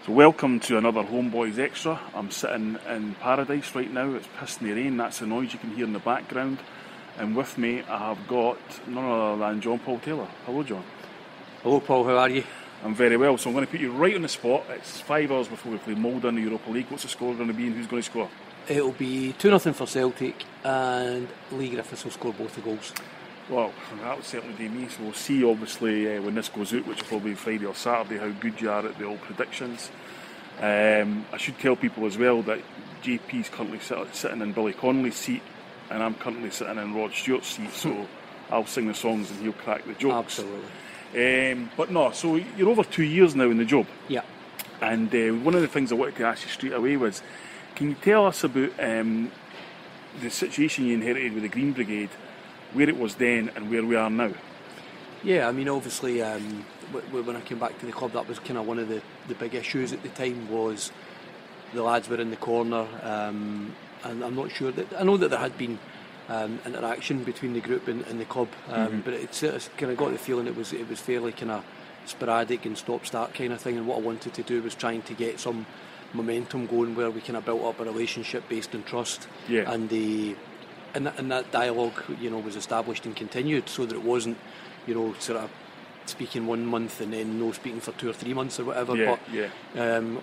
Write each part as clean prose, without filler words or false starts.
So welcome to another HomeBhoys Extra. I'm sitting in paradise right now. It's pissing the rain. That's the noise you can hear in the background. And with me I have got none other than John Paul Taylor. Hello, John. Hello, Paul. How are you? I'm very well. So I'm going to put you right on the spot. It's 5 hours before we play Molde in the Europa League. What's the score going to be and who's going to score? It'll be 2-0 for Celtic, and Lee Griffiths will score both the goals. Well, that would certainly be me. So we'll see, obviously, when this goes out, which will probably be Friday or Saturday, how good you are at the old predictions. I should tell people as well that JP's currently sitting in Billy Connolly's seat, and I'm currently sitting in Rod Stewart's seat. So I'll sing the songs and he'll crack the jokes. Absolutely. But no, so you're over 2 years now in the job. Yeah. And one of the things I wanted to ask you straight away was, can you tell us about the situation you inherited with the Green Brigade, where it was then and where we are now? Yeah, I mean, obviously, when I came back to the club, that was kind of one of the big issues at the time. Was the lads were in the corner, and I'm not sure that I know that there had been interaction between the group and the club, but it's kind of got the feeling it was fairly kind of sporadic and stop-start kind of thing. And what I wanted to do was trying to get some momentum going where we kind of built up a relationship based on trust, and that dialogue, was established and continued, so that it wasn't, sort of speaking 1 month and then no speaking for 2 or 3 months or whatever.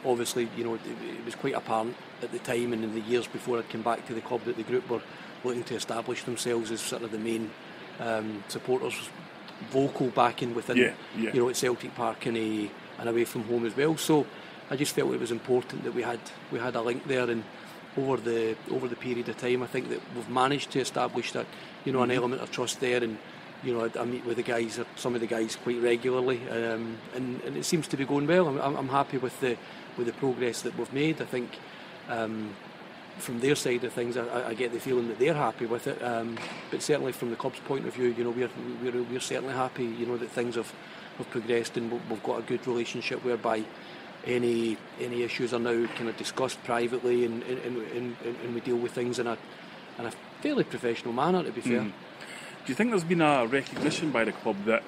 Obviously, it was quite apparent at the time and in the years before I'd come back to the club that the group were looking to establish themselves as sort of the main supporters, vocal backing within, at Celtic Park and away from home as well. So I just felt it was important that we had a link there, and over the period of time, I think that we've managed to establish that, an element of trust there. And I meet with the guys, or some of the guys, quite regularly, and it seems to be going well. I'm happy with the progress that we've made. I think from their side of things, I get the feeling that they're happy with it. But certainly from the club's point of view, we're certainly happy, that things have progressed, and we've got a good relationship whereby any issues are now kind of discussed privately, and we deal with things in a fairly professional manner, to be fair. Do you think there's been a recognition by the club that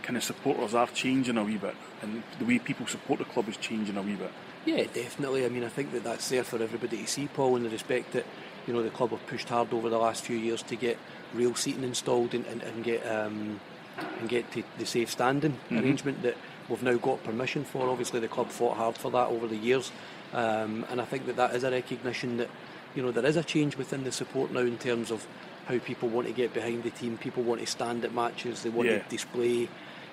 kind of supporters are changing a wee bit, and the way people support the club is changing a wee bit? Yeah, definitely. I mean, I think that's there for everybody to see, Paul, in the respect that the club have pushed hard over the last few years to get real seating installed and get to the safe standing arrangement that we've now got permission for. Obviously, the club fought hard for that over the years, and I think that is a recognition that there is a change within the support now in terms of how people want to get behind the team. People want to stand at matches. They want to display,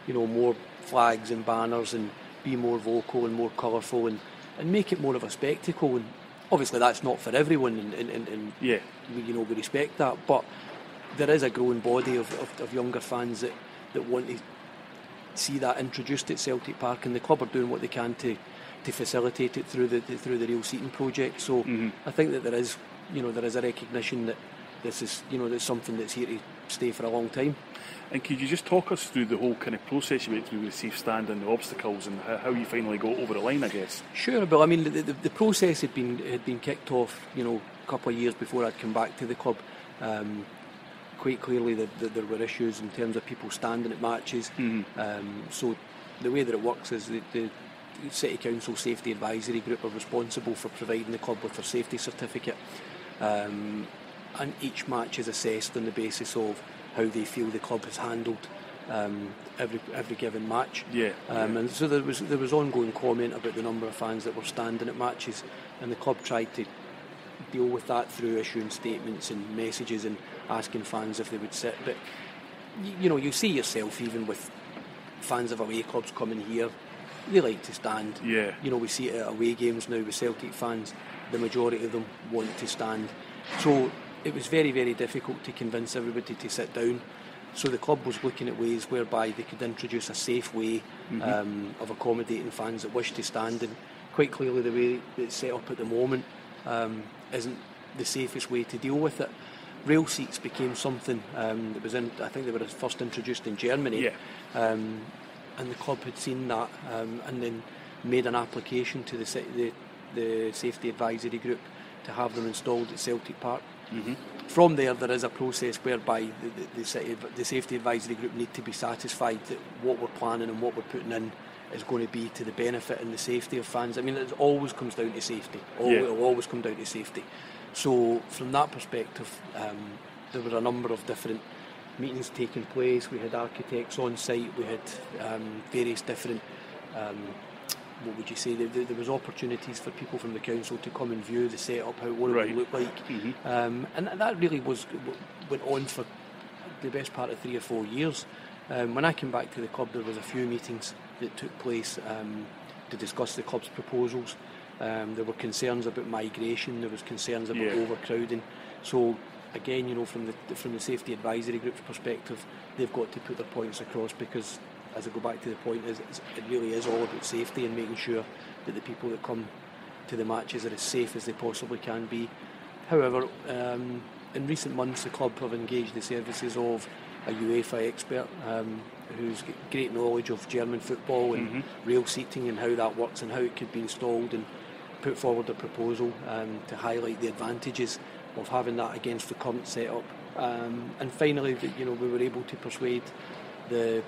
more flags and banners and be more vocal and more colourful and make it more of a spectacle. And obviously, that's not for everyone, and we respect that. But there is a growing body of younger fans that want to see that introduced at Celtic Park, and the club are doing what they can to facilitate it through the Real Seating project. So I think that there is a recognition that this is that's something that's here to stay for a long time. And could you just talk us through the whole kind of process you went through with the safe stand and the obstacles, and how you finally got over the line, I guess? Sure, but I mean the process had been kicked off a couple of years before I'd come back to the club. Quite clearly that there were issues in terms of people standing at matches. So the way that it works is the City Council Safety Advisory Group are responsible for providing the club with their safety certificate, and each match is assessed on the basis of how they feel the club has handled every given match. And so there was ongoing comment about the number of fans that were standing at matches, and the club tried to deal with that through issuing statements and messages and asking fans if they would sit. But you see yourself, even with fans of away clubs coming here, they like to stand. We see it at away games now with Celtic fans. The majority of them want to stand. So it was very, very difficult to convince everybody to sit down. So the club was looking at ways whereby they could introduce a safe way of accommodating fans that wish to stand. And quite clearly the way it's set up at the moment isn't the safest way to deal with it. Rail seats became something that was in, I think they were first introduced in Germany, and the club had seen that and then made an application to the Safety Advisory Group to have them installed at Celtic Park. From there is a process whereby the Safety Advisory Group need to be satisfied that what we're planning and what we're putting in is going to be to the benefit and the safety of fans. I mean, it always comes down to safety. It'll always come down to safety. So from that perspective, there were a number of different meetings taking place. We had architects on site. We had various different, what would you say, there was opportunities for people from the council to come and view the setup, how what it would look like. And that really went on for the best part of 3 or 4 years. When I came back to the club, there was a few meetings that took place to discuss the club's proposals. There were concerns about migration, there was concerns about overcrowding. So again, from the safety advisory group's perspective, they've got to put their points across, because, as I go back to the point, it really is all about safety and making sure that the people that come to the matches are as safe as they possibly can be. However, in recent months, the club have engaged the services of a UEFA expert who's got great knowledge of German football and rail seating and how that works and how it could be installed, and put forward a proposal to highlight the advantages of having that against the current setup. And finally, we were able to persuade the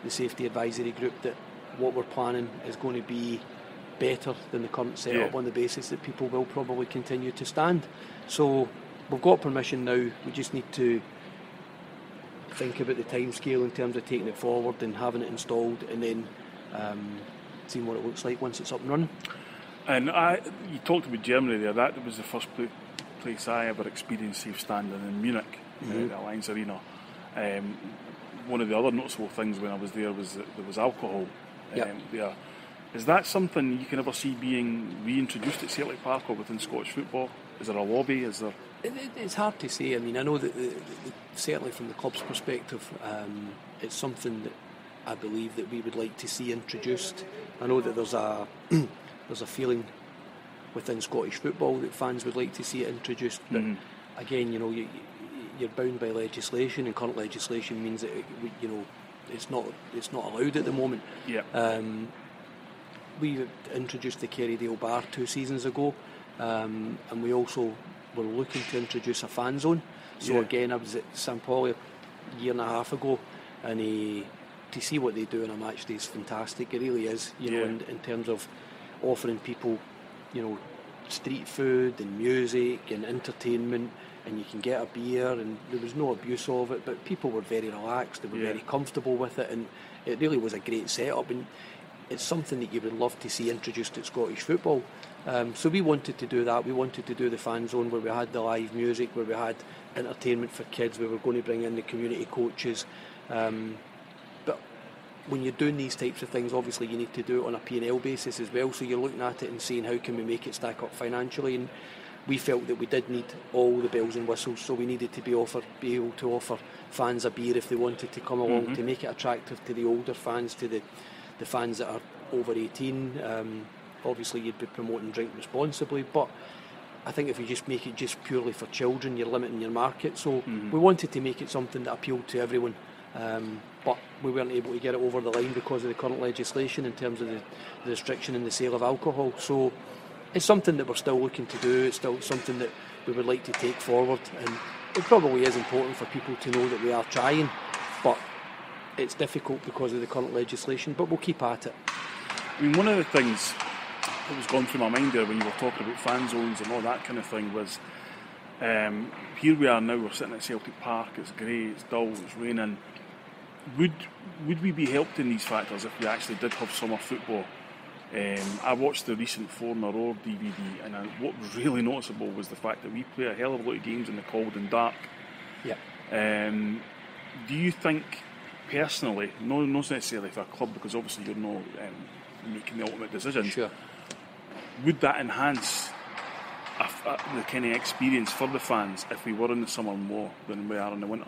safety advisory group that what we're planning is going to be better than the current setup, on the basis that people will probably continue to stand. So we've got permission now. We just need to think about the time scale in terms of taking it forward and having it installed, and then seeing what it looks like once it's up and running. And you talked about Germany there. That was the first place I ever experienced safe standing, in Munich, the Allianz Arena. One of the other noticeable things when I was there was that there was alcohol there. Is that something you can ever see being reintroduced at Celtic Park or within Scottish football? Is there a lobby? Is there? It's hard to say. I mean, I know that certainly from the club's perspective, it's something that I believe that we would like to see introduced. I know that there's a feeling within Scottish football that fans would like to see it introduced, but again, you're bound by legislation, and current legislation means that it's not allowed at the moment. We introduced the Kerrydale Bar 2 seasons ago, and we also were looking to introduce a fan zone. So again, I was at St Pauli a year and a half ago, and to see what they do on a match day is fantastic. It really is, in terms of offering people, street food and music and entertainment, and you can get a beer, and there was no abuse of it, but people were very relaxed, they were very comfortable with it, and it really was a great setup, and it's something that you would love to see introduced at Scottish football. So we wanted to do that. We wanted to do the fan zone where we had the live music, where we had entertainment for kids. We were going to bring in the community coaches. But when you're doing these types of things, obviously you need to do it on a P&L basis as well. So you're looking at it and saying, how can we make it stack up financially? And we felt that we did need all the bells and whistles, so we needed to be able to offer fans a beer if they wanted to come along, to make it attractive to the older fans, to the fans that are over 18. Obviously you'd be promoting drink responsibly, but I think if you just make it just purely for children, you're limiting your market. So we wanted to make it something that appealed to everyone, but we weren't able to get it over the line because of the current legislation in terms of the restriction in the sale of alcohol. So it's something that we're still looking to do. It's still something that we would like to take forward, and it probably is important for people to know that we are trying, but it's difficult because of the current legislation, but we'll keep at it. I mean, one of the things that was going through my mind there when you were talking about fan zones and all that kind of thing was, here we are now, we're sitting at Celtic Park, it's grey, it's dull, it's raining. Would we be helped in these factors if we actually did have summer football? I watched the recent Foreigner Roar DVD, and what was really noticeable was the fact that we play a hell of a lot of games in the cold and dark. Do you think, personally, not necessarily for a club, because obviously you're not making the ultimate decisions, would that enhance the kind of experience for the fans if we were in the summer more than we are in the winter?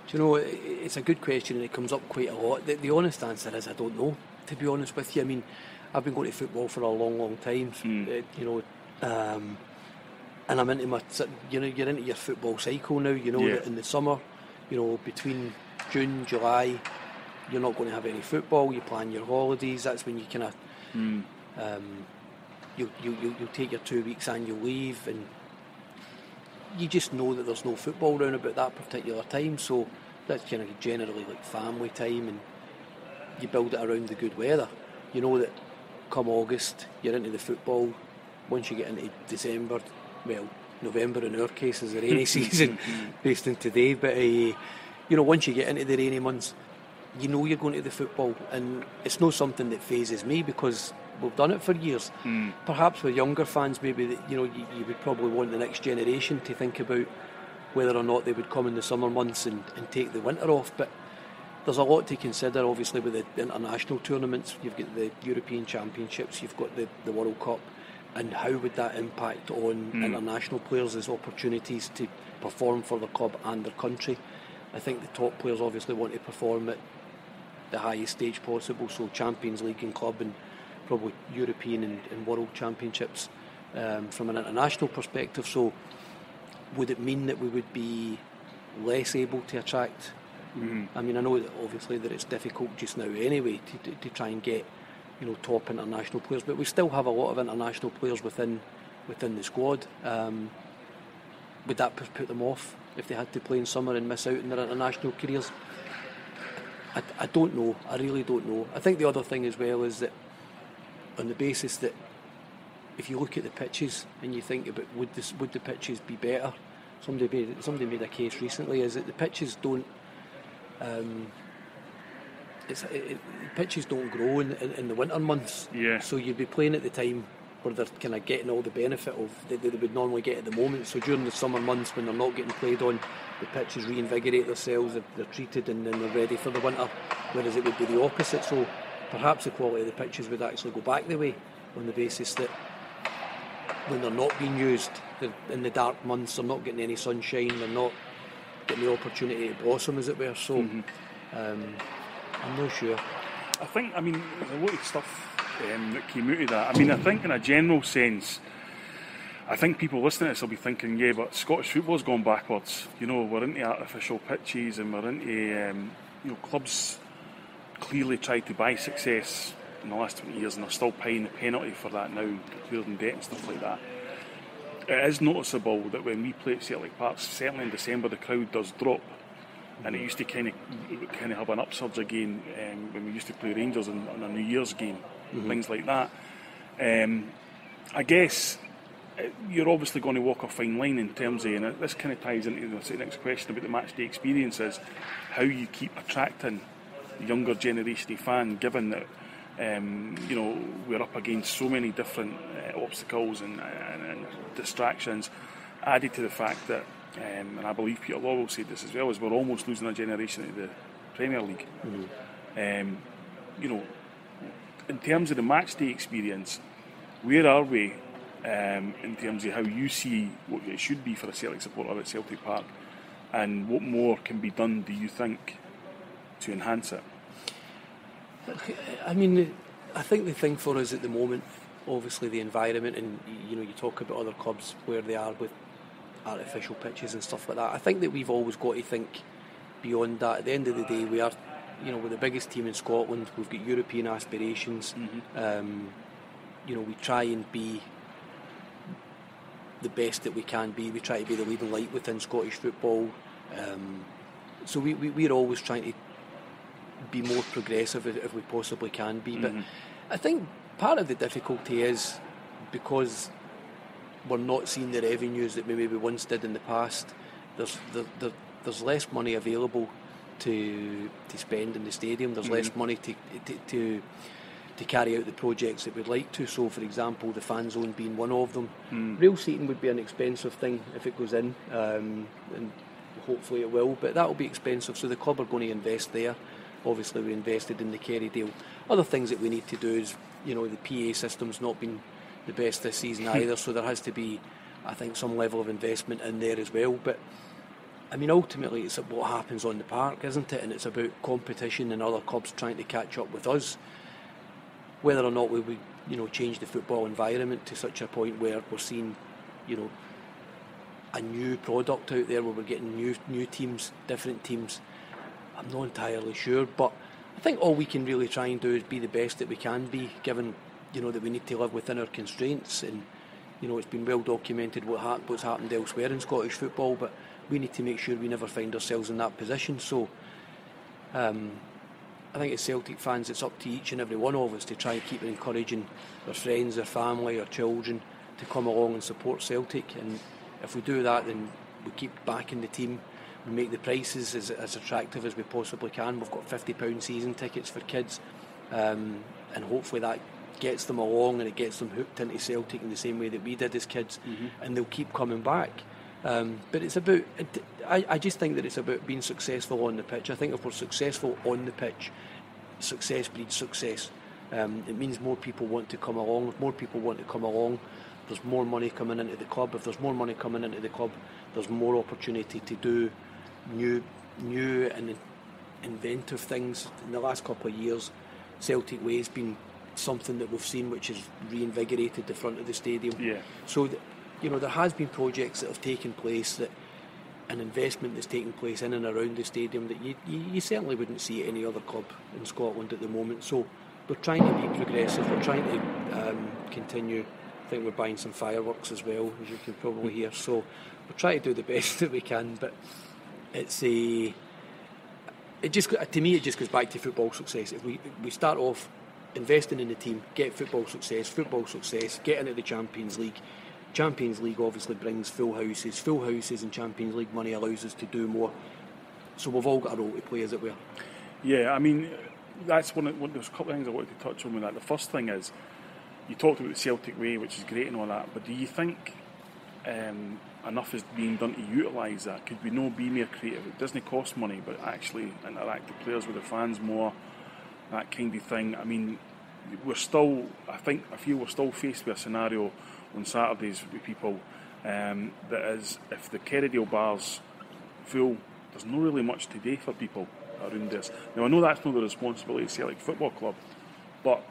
Do you know, it's a good question, and it comes up quite a lot. The honest answer is I don't know, to be honest with you. I mean, I've been going to football for a long, long time, and I'm into my, you're into your football cycle now, that in the summer, between June, July, you're not going to have any football, you plan your holidays, that's when you kind of, you'll take your 2 weeks annual leave, and you just know that there's no football round about that particular time, so that's kind of generally like family time, and you build it around the good weather. you know that come August you're into the football. Once you get into December, well, November in our case is the rainy season based on today, but once you get into the rainy months, you know you're going to the football, and it's not something that phases me because we've done it for years. Perhaps with younger fans, maybe that, you would probably want the next generation to think about whether or not they would come in the summer months and take the winter off, but there's a lot to consider obviously with the international tournaments. You've got the European Championships, you've got the World Cup, and how would that impact on international players as opportunities to perform for their club and their country. I think the top players obviously want to perform at the highest stage possible, so Champions League and club and probably European and World Championships from an international perspective. So would it mean that we would be less able to attract? I mean, I know that obviously that it's difficult just now anyway to try and get top international players, but we still have a lot of international players within the squad. Would that put them off if they had to play in summer and miss out on their international careers? I don't know. I really don't know. I think the other thing as well is that on the basis that if you look at the pitches and you think about would the pitches be better, somebody made a case recently is that the pitches don't pitches don't grow in the winter months. Yeah. So you'd be playing at the time where they're kind of getting all the benefit of that they would normally get at the moment. So during the summer months when they're not getting played on, the pitches reinvigorate themselves, they're treated and then they're ready for the winter, whereas it would be the opposite. So perhaps the quality of the pitches would actually go back the way on the basis that when they're not being used, they're in the dark months, they're not getting any sunshine, they're not getting the opportunity to blossom, as it were. So I'm not sure. I think, there's a lot of stuff that came out of that. I think in a general sense, I think people listening to this will be thinking, yeah, but Scottish football's gone backwards. We're into artificial pitches and we're into, clubs clearly tried to buy success in the last 20 years and they're still paying the penalty for that now, clearing debt and stuff like that. It is noticeable that when we play at Celtic Park, certainly in December, the crowd does drop. And it used to kind of have an upsurge again when we used to play Rangers on a New Year's game, things like that. I guess you're obviously going to walk a fine line in terms of, and this kind of ties into the next question about the match day experiences, how you keep attracting the younger generation of fan, given that we're up against so many different obstacles and distractions, added to the fact that. And I believe Peter Law will say this as well, is we're almost losing a generation of the Premier League. In terms of the match day experience, where are we in terms of how you see what it should be for a Celtic supporter at Celtic Park, and what more can be done, do you think, to enhance it? I think the thing for us at the moment, obviously the environment, and you talk about other clubs where they are with artificial pitches and stuff like that. I think that we've always got to think beyond that. At the end of the day, we are, we're the biggest team in Scotland. We've got European aspirations. We try and be the best that we can be. We try to be the leading light within Scottish football. So we're always trying to be more progressive if we possibly can be. But I think part of the difficulty is because we're not seeing the revenues that we maybe once did in the past. There's less money available to spend in the stadium. There's less money to carry out the projects that we'd like to. So, for example, the fan zone being one of them. Real seating would be an expensive thing if it goes in, and hopefully it will. But that will be expensive. So the club are going to invest there. Obviously, we invested in the Kerry deal. Other things that we need to do is, the PA system's not been the best this season either, so there has to be, I think, some level of investment in there as well. But ultimately it's what happens on the park, isn't it? And it's about competition and other clubs trying to catch up with us. Whether or not we would, change the football environment to such a point where we're seeing, a new product out there where we're getting new teams, different teams, I'm not entirely sure. But I think all we can really try and do is be the best that we can be, given that we need to live within our constraints, and it's been well documented what's happened elsewhere in Scottish football, but we need to make sure we never find ourselves in that position. So I I think as Celtic fans, it's up to each and every one of us to try and keep encouraging their friends, their family, their children to come along and support Celtic. And if we do that, then we keep backing the team. We make the prices as attractive as we possibly can. We've got £50 season tickets for kids, and hopefully that gets them along and it gets them hooked into Celtic in the same way that we did as kids, and they'll keep coming back. But it's about, I just think that it's about being successful on the pitch. I think if we're successful on the pitch, success breeds success. It means more people want to come along. If more people want to come along, there's more money coming into the club. If there's more money coming into the club, there's more opportunity to do new and inventive things. In the last couple of years, Celtic Way has been something that we've seen which has reinvigorated the front of the stadium. Yeah. So, there has been projects that have taken place, that an investment that's taking place in and around the stadium that you certainly wouldn't see at any other club in Scotland at the moment. So we're trying to be progressive. We're trying to continue. I think we're buying some fireworks as well, as you can probably hear. So we're trying to do the best that we can. But to me, it just goes back to football success. If we start off investing in the team, get football success, get into the Champions League. Champions League obviously brings full houses and Champions League money allows us to do more. So we've all got a role to play, as it were. Yeah, I mean, that's there's a couple of things I wanted to touch on with that. The first thing is, you talked about the Celtic Way, which is great and all that, but do you think enough is being done to utilise that? Could we not be more creative? It doesn't cost money, but actually interact with players, with the fans more, that kind of thing. I mean, I feel we're still faced with a scenario on Saturdays with people that is, if the Kerrydale bar's full, there's not really much to do for people around this. Now, I know that's not the responsibility of Celtic Football Club, but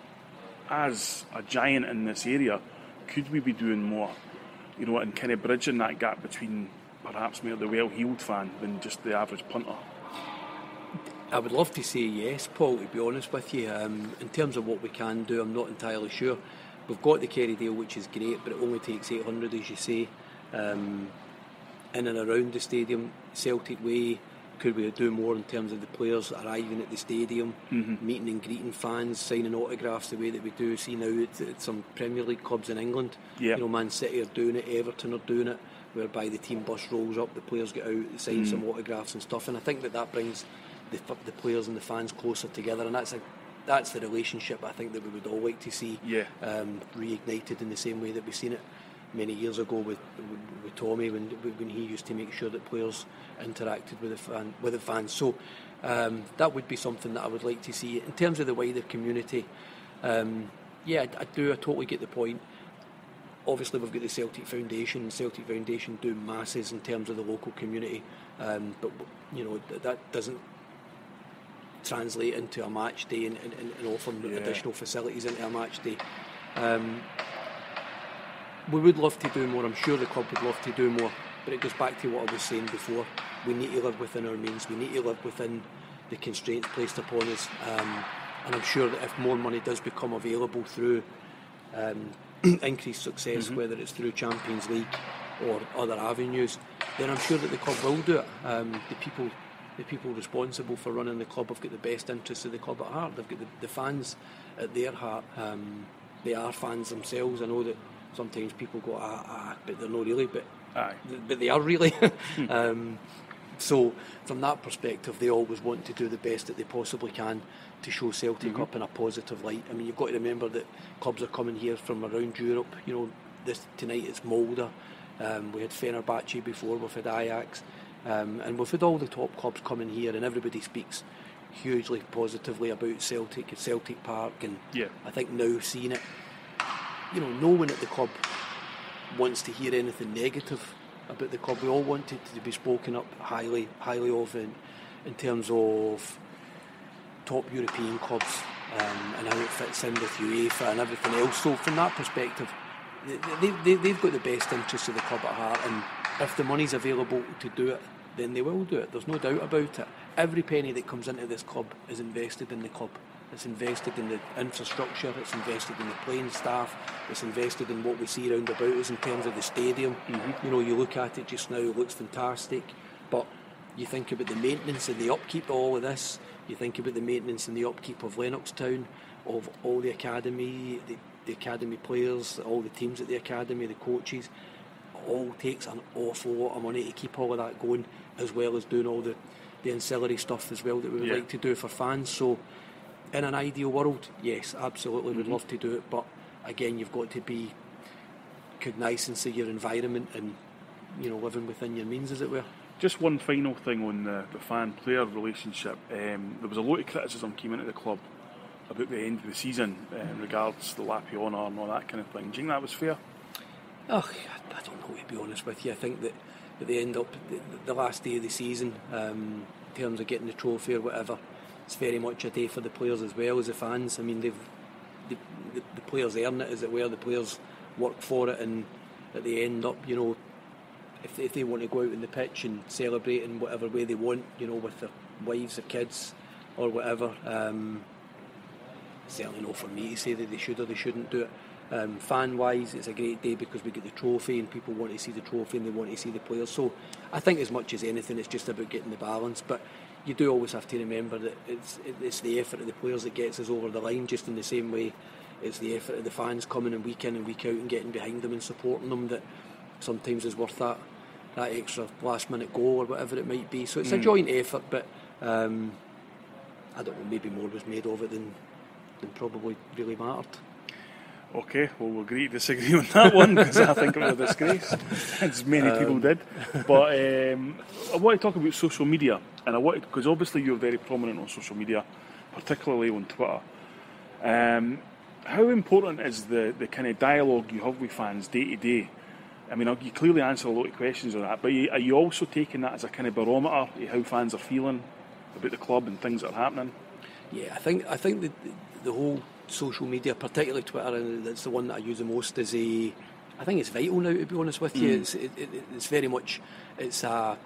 as a giant in this area, could we be doing more, and kind of bridging that gap between perhaps more the well-heeled fan than just the average punter? I would love to say yes, Paul, to be honest with you. In terms of what we can do, I'm not entirely sure. We've got the Kerrydale, which is great, but it only takes 800, as you say, in and around the stadium. Celtic Way, could we do more in terms of the players arriving at the stadium, meeting and greeting fans, signing autographs the way that we do see now at some Premier League clubs in England? Yep. Man City are doing it, Everton are doing it, whereby the team bus rolls up, the players get out, sign some autographs and stuff, and I think that brings the players and the fans closer together, and that's the relationship I think that we would all like to see reignited in the same way that we've seen it many years ago with Tommy when he used to make sure that players interacted with the fans. So that would be something that I would like to see. In terms of the wider community, I totally get the point. Obviously we've got the Celtic Foundation. Celtic Foundation do masses in terms of the local community, but that doesn't translate into a match day and offering additional facilities into a match day. We would love to do more. I'm sure the club would love to do more, but it goes back to what I was saying before. We need to live within our means. We need to live within the constraints placed upon us, and I'm sure that if more money does become available through increased success, whether it's through Champions League or other avenues, then I'm sure that the club will do it. The people responsible for running the club have got the best interests of the club at heart. They've got the fans at their heart. They are fans themselves. I know that sometimes people go, but they're not really, but they are really. So from that perspective, they always want to do the best that they possibly can to show Celtic up in a positive light. I mean, you've got to remember that clubs are coming here from around Europe. Tonight it's Molde. We had Fenerbahce before, we've had Ajax. And we've had all the top clubs coming here, and everybody speaks hugely positively about Celtic at Celtic Park, and I think now seeing it, no one at the club wants to hear anything negative about the club. We all want it to be spoken up highly of in terms of top European clubs and how it fits in with UEFA and everything else. So from that perspective, they've got the best interests of the club at heart, and if the money's available to do it, then they will do it. There's no doubt about it. Every penny that comes into this club is invested in the club. It's invested in the infrastructure, it's invested in the playing staff, it's invested in what we see round about us in terms of the stadium. You look at it just now, it looks fantastic, but you think about the maintenance and the upkeep of all of this, You think about the maintenance and the upkeep of Lennoxtown, of all the academy, the academy players, all the teams at the academy, the coaches. All takes an awful lot of money to keep all of that going, as well as doing all the ancillary stuff as well that we would like to do for fans. So in an ideal world, yes, absolutely, we'd love to do it, but again, you've got to be cognisance of your environment and, you know, living within your means, as it were. Just one final thing on the fan-player relationship. There was a lot of criticism came into the club about the end of the season in regards to the Lapiona and all that kind of thing. Do you think that was fair? Oh, I don't know, to be honest with you. I think that at the end of the last day of the season, in terms of getting the trophy or whatever, it's very much a day for the players as well as the fans. I mean, the players earn it, as it were. The players work for it, and at the end up, you know, if they want to go out on the pitch and celebrate in whatever way they want, you know, with their wives or kids or whatever, certainly not for me to say that they should or they shouldn't do it. Fan-wise, it's a great day because we get the trophy and people want to see the trophy and they want to see the players. So I think as much as anything, it's just about getting the balance. But you do always have to remember that it's the effort of the players that gets us over the line, just in the same way it's the effort of the fans coming in and week out and getting behind them and supporting them that sometimes is worth that extra last-minute goal or whatever it might be. So it's a joint effort, but I don't know, maybe more was made of it than probably really mattered. Okay, well, we'll agree to disagree on that one because I think it was a disgrace, as many people did. But I want to talk about social media, and because obviously you're very prominent on social media, particularly on Twitter. How important is the kind of dialogue you have with fans day to day? I mean, you clearly answer a lot of questions on that, but are you also taking that as a kind of barometer of how fans are feeling about the club and things that are happening? Yeah, I think the whole social media, particularly Twitter, and that's the one that I use the most, I think it's vital now, to be honest with you. It's very much it's a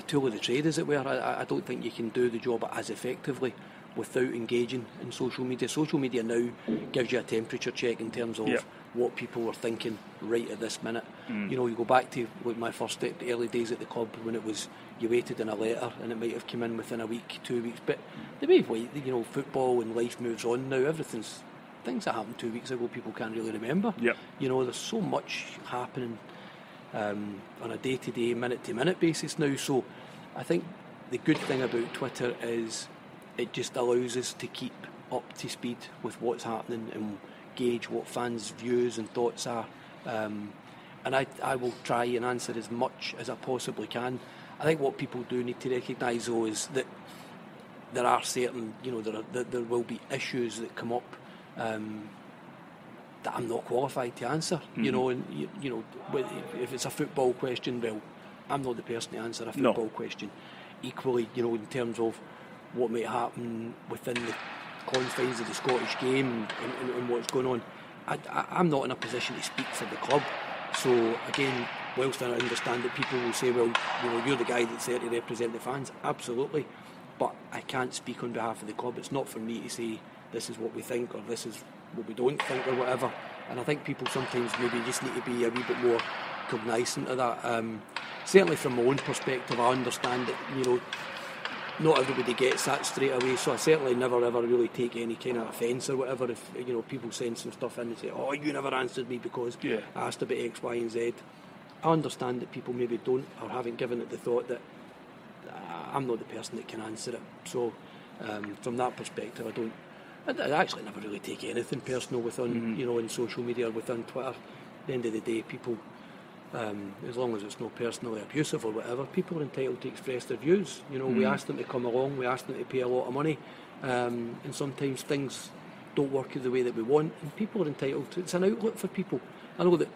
tool of the trade, as it were. I don't think you can do the job as effectively without engaging in social media. Social media now gives you a temperature check in terms of what people were thinking right at this minute. You know, you go back to like my first early days at the club when it was you waited in a letter and it might have come in within a week, 2 weeks. But the way you know, football and life moves on now, things that happened 2 weeks ago people can't really remember. You know, there's so much happening on a day-to-day, minute-to-minute basis now. So I think the good thing about Twitter is it just allows us to keep up to speed with what's happening and gauge what fans' views and thoughts are. And I will try and answer as much as I possibly can. I think what people do need to recognise, though, is that there are certain, you know, there will be issues that come up that I'm not qualified to answer. You know, and you know, if it's a football question, well, I'm not the person to answer a football question. Equally, you know, in terms of what might happen within the confines of the Scottish game and what's going on, I'm not in a position to speak for the club. So again, whilst I understand that people will say, well, you know, you're the guy that's there to represent the fans, absolutely, but I can't speak on behalf of the club. It's not for me to say this is what we think or this is what we don't think or whatever. And I think people sometimes maybe just need to be a wee bit more cognisant of that. Certainly from my own perspective, I understand that, you know, not everybody gets that straight away, so I certainly never ever really take any kind of offence or whatever if, you know, people send some stuff in and say, oh, you never answered me because I asked about X, Y and Z. I understand that people maybe don't or haven't given it the thought that I'm not the person that can answer it. So from that perspective, I actually never really take anything personal within, you know, in social media or within Twitter. At the end of the day, people, as long as it's not personally abusive or whatever, people are entitled to express their views. You know, we ask them to come along, we ask them to pay a lot of money, and sometimes things don't work the way that we want, and people are entitled to. It's an outlet for people. I know that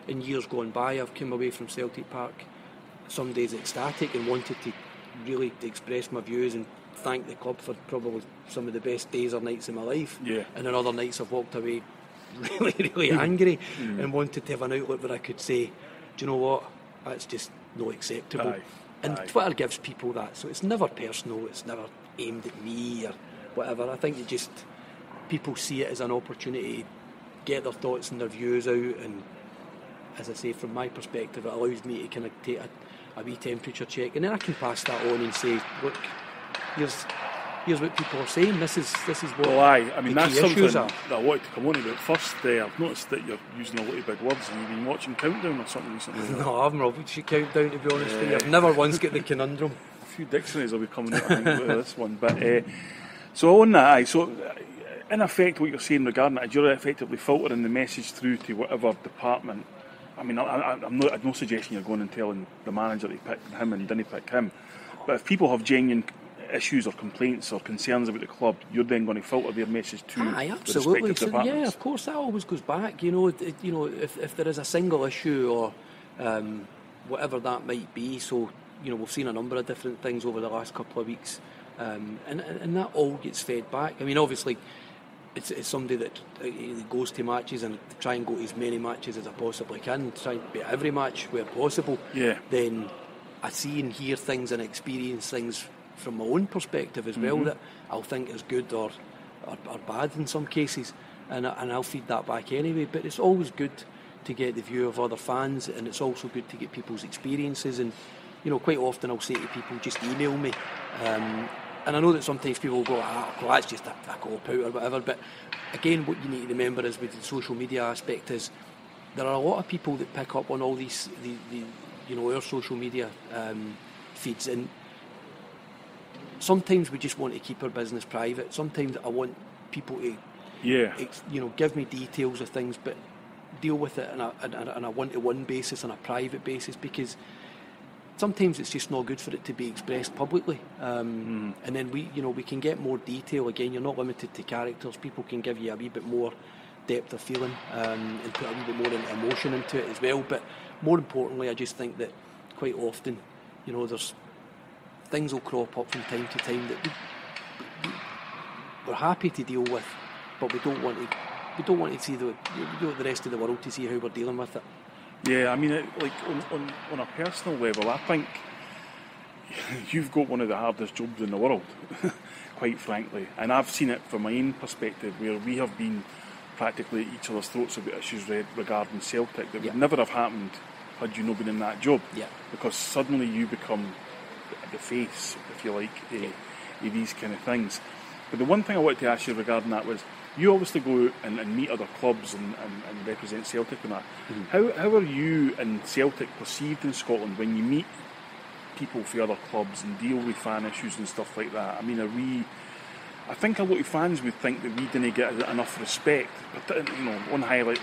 in years gone by, I've come away from Celtic Park some days ecstatic and wanted to really express my views and thank the club for probably some of the best days or nights of my life. And on other nights I've walked away really, really angry and wanted to have an outlet where I could say, do you know what, that's just not acceptable. And Twitter gives people that, so it's never personal, it's never aimed at me or whatever. I think people see it as an opportunity to get their thoughts and their views out, and as I say, from my perspective, it allows me to kind of take a wee temperature check, and then I can pass that on and say, look, here's what people are saying. This is what Well, aye. I mean, the that's key issues something are. that I wanted to come on about first. I've noticed that you're using a lot of big words, and you've been watching Countdown or something recently. No, I haven't rubbish your countdown, to be honest with you. I've never once get the conundrum. A few dictionaries will be coming out, I think, with this one. But so on that, aye. So in effect, what you're saying regarding it, you're effectively filtering the message through to whatever department. I mean, I'm no suggestion you're going and telling the manager to pick him and didn't pick him. But if people have genuine issues or complaints or concerns about the club, you're then going to filter their message to Aye, the respective departments. Yeah, of course, that always goes back. If there is a single issue or whatever that might be. So, we've seen a number of different things over the last couple of weeks, and that all gets fed back. I mean, obviously, it's somebody that goes to matches and try and go to as many matches as I possibly can, try and be at every match where possible. Yeah. Then I see and hear things and experience things from my own perspective as well that I'll think is good or bad in some cases, and I'll feed that back anyway. But it's always good to get the view of other fans, and it's also good to get people's experiences. And quite often I'll say to people, just email me. And I know that sometimes people will go, well, that's just a cop out or whatever. But again, what you need to remember is with the social media aspect is there are a lot of people that pick up on all these, our social media feeds, and sometimes we just want to keep our business private. Sometimes I want people to, give me details of things, but deal with it on a one-to-one basis, on a private basis, because sometimes it's just not good for it to be expressed publicly. And then we can get more detail. Again, you're not limited to characters. People can give you a wee bit more depth of feeling and put a wee bit more emotion into it as well. But more importantly, I just think that quite often, there's things will crop up from time to time that we're happy to deal with, but we don't want to see the rest of the world to see how we're dealing with it. Yeah, I mean, on a personal level, I think you've got one of the hardest jobs in the world, quite frankly. And I've seen it from my own perspective, where we have been practically at each other's throats about issues regarding Celtic that would never have happened had you not been in that job. Yeah. Because suddenly you become the face, if you like, of these kind of things. But the one thing I wanted to ask you regarding that was, you obviously go out and meet other clubs and represent Celtic and that. How are you and Celtic perceived in Scotland when you meet people for other clubs and deal with fan issues and stuff like that? I mean, I think a lot of fans would think that we didn't get enough respect. But, one highlight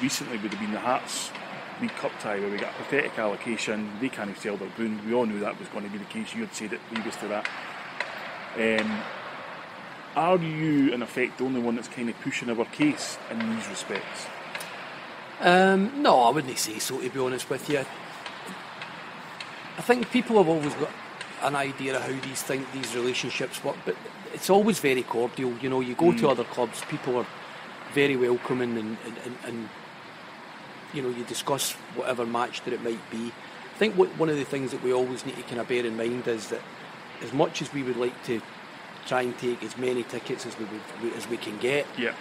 recently would have been the Hearts League Cup tie, where we got a pathetic allocation. They can't sell their boon. We all knew that was going to be the case. You had said it previous to that. Are you, in effect, the only one that's kind of pushing our case in these respects? No, I wouldn't say so, to be honest with you. I think people have always got an idea of how these relationships work, but it's always very cordial. You go to other clubs, people are very welcoming, and you discuss whatever match that it might be. I think one of the things that we always need to kind of bear in mind is that as much as we would like to try and take as many tickets as we can get, you've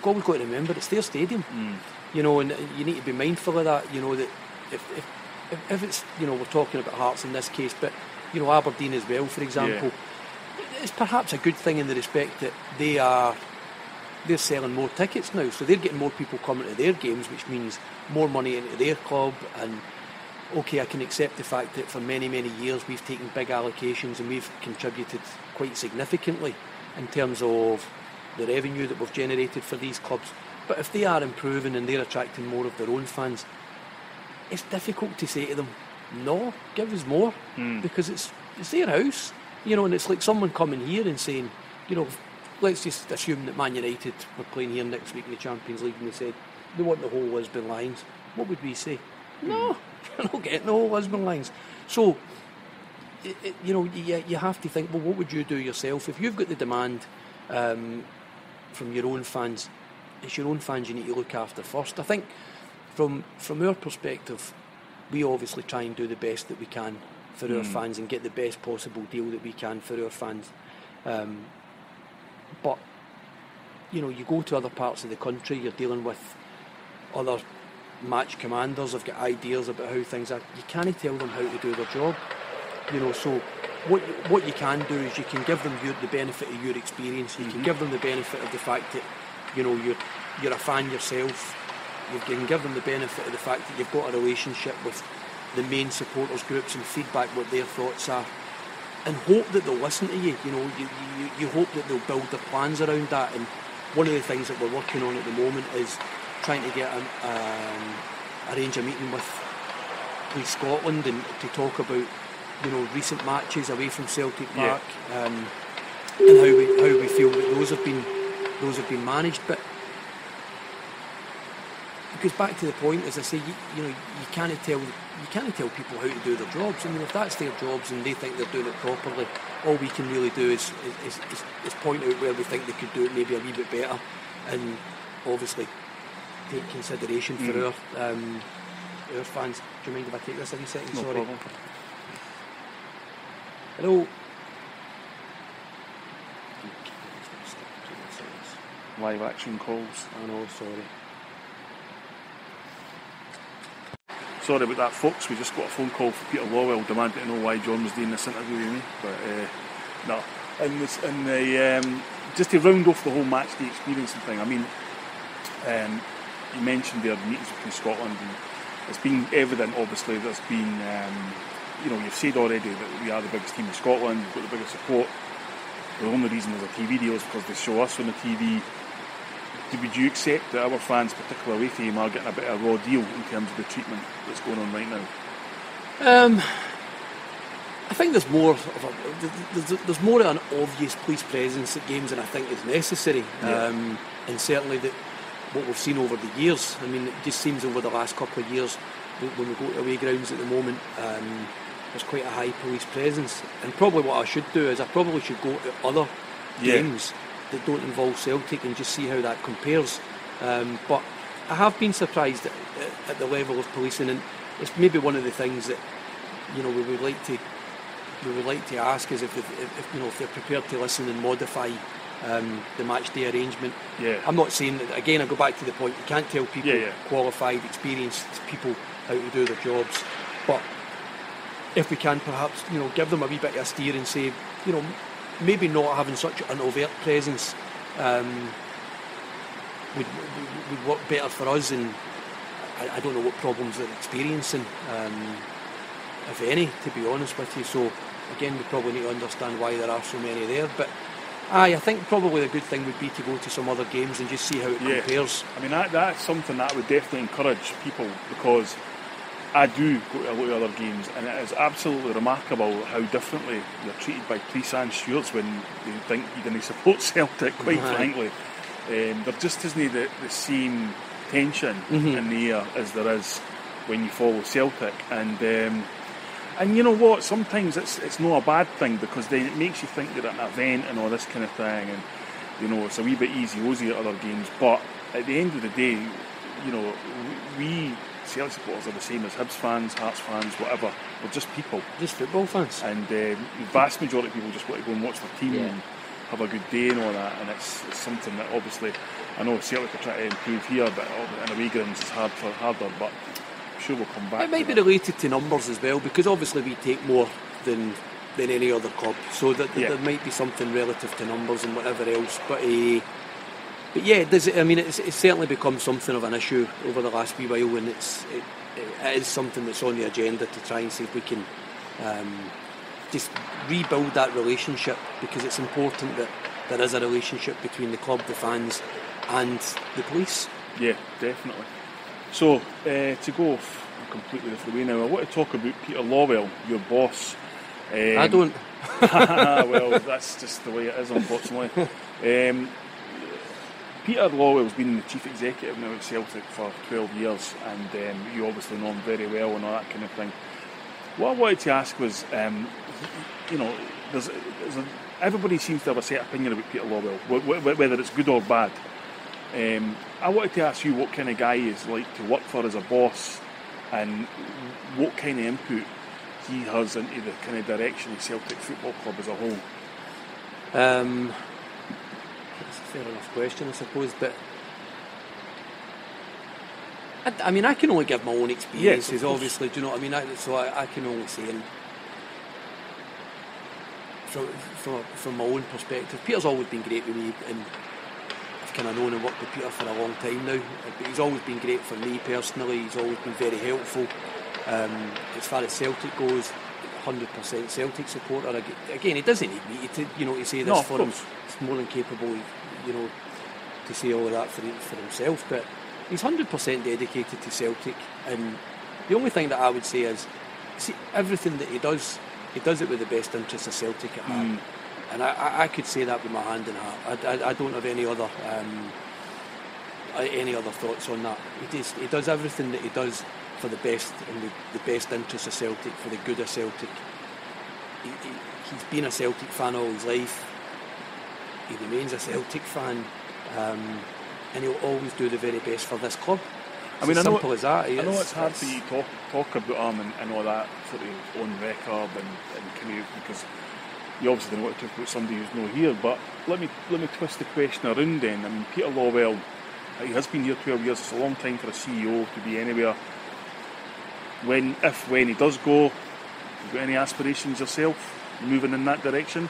always got to remember it's their stadium, and you need to be mindful of that. That if it's we're talking about Hearts in this case, but Aberdeen as well, for example, it's perhaps a good thing in the respect that they're selling more tickets now, so they're getting more people coming to their games, which means more money into their club. And okay, I can accept the fact that for many, many years we've taken big allocations and we've contributed quite significantly in terms of the revenue that we've generated for these clubs. But if they are improving and they're attracting more of their own fans, it's difficult to say to them, no, give us more, because it's their house, and it's like someone coming here and saying, let's just assume that Man United were playing here next week in the Champions League and they said, they want the whole Lisbon Lions. What would we say? No, you're not getting the whole Lisbon Lions. So, you have to think, well, what would you do yourself? If you've got the demand from your own fans, it's your own fans you need to look after first. I think from our perspective, we obviously try and do the best that we can for our fans and get the best possible deal that we can for our fans. But, you go to other parts of the country, you're dealing with other match commanders, have got ideas about how things are. You can't tell them how to do their job. So what you can do is you can give them the benefit of your experience. You can give them the benefit of the fact that you're a fan yourself. You can give them the benefit of the fact that you've got a relationship with the main supporters groups and feedback what their thoughts are, and hope that they'll listen to you. You hope that they'll build their plans around that. And one of the things that we're working on at the moment is trying to get arrange a meeting with Police Scotland and to talk about recent matches away from Celtic Park, and how we feel that those have been managed. But it goes back to the point, as I say, you can't tell people how to do their jobs. I mean, if that's their jobs and they think they're doing it properly, all we can really do is point out where we think they could do it maybe a wee bit better, and obviously take consideration for our fans. Do you mind if I take this a wee second? No Sorry. problem. Hello. Live action calls. I know, sorry. Sorry about that, folks. We just got a phone call from Peter Lawwell demanding to know why John was doing this interview with me. But no, just to round off the whole match day experience and thing. I mean, you mentioned there the meetings with Scotland, and it's been evident. Obviously, there's been you've said already that we are the biggest team in Scotland. We've got the biggest support. The only reason there's a TV deal is because they show us on the TV. Would you accept that our fans, particularly away team, are getting a bit of a raw deal in terms of the treatment that's going on right now? I think there's more of an obvious police presence at games than I think is necessary. And certainly what we've seen over the years. I mean, it just seems over the last couple of years, when we go to away grounds at the moment, there's quite a high police presence. And probably what I should do is I probably should go to other games that don't involve Celtic and just see how that compares. But I have been surprised at the level of policing, and it's maybe one of the things that we would like to ask is if they're prepared to listen and modify the match day arrangement. I'm not saying that, again, I go back to the point, you can't tell people, qualified, experienced people, how to do their jobs, but if we can perhaps give them a wee bit of a steer and say, maybe not having such an overt presence would work better for us, and I don't know what problems they're experiencing, if any, to be honest with you. So again, we probably need to understand why there are so many there, but I think probably the good thing would be to go to some other games and just see how it compares. I mean, that's something that I would definitely encourage people, because I do go to a lot of other games, and it is absolutely remarkable how differently you're treated by police and stewards when they think you didn't support Celtic, quite frankly. There just isn't the same tension in the air as there is when you follow Celtic. And you know what, sometimes it's not a bad thing, because then it makes you think you're at an event and all this kind of thing, and it's a wee bit easy-ozy at other games. But at the end of the day, we Celtic supporters are the same as Hibs fans, Hearts fans, whatever. We're just people. Just football fans. And the vast majority of people just want to go and watch their team and have a good day and all that. And it's something that obviously, I know Celtic are trying to improve here, but in away grounds it's harder, but I'm sure we'll come back. It might be related to numbers as well, because obviously we take more than any other club, so that there might be something relative to numbers and whatever else. But yeah, it's certainly become something of an issue over the last wee while, and it is something that's on the agenda to try and see if we can just rebuild that relationship, because it's important that there is a relationship between the club, the fans, and the police. Yeah, definitely. So, to go off a completely different way now, I want to talk about Peter Lawwell, your boss. I don't. Well, that's just the way it is, unfortunately. Peter Lawwell's been the chief executive now at Celtic for 12 years, and you obviously know him very well and all that kind of thing. What I wanted to ask was, everybody seems to have a set opinion about Peter Lawwell, whether it's good or bad. I wanted to ask you what kind of guy he is like to work for as a boss, and what kind of input he has into the kind of direction of Celtic Football Club as a whole. That's a fair enough question, I suppose, but I mean, I can only give my own experiences, obviously, do you know what I mean? So I can only say, and from my own perspective, Peter's always been great with me, and I've kind of known and worked with Peter for a long time now. But he's always been great for me personally. He's always been very helpful. As far as Celtic goes, 100% Celtic supporter. Again, he doesn't need me to say this for him. He's more than capable, to say all of that for himself. But he's 100% dedicated to Celtic, and the only thing that I would say is, see, everything that he does it with the best interests of Celtic at heart. And I could say that with my hand in heart. I don't have any other thoughts on that. He does everything that he does for the best and the best interests of Celtic, for the good of Celtic. He's been a Celtic fan all his life. He remains a Celtic fan, and he'll always do the very best for this club. It's as simple as that. I know it's hard for you to talk about him and all that sort of on record and kind of, because you obviously don't want to talk about somebody who's not here. But let me twist the question around then. I mean, Peter Lawwell, he has been here 12 years. It's a long time for a CEO to be anywhere. When he does go, have you got any aspirations yourself, moving in that direction?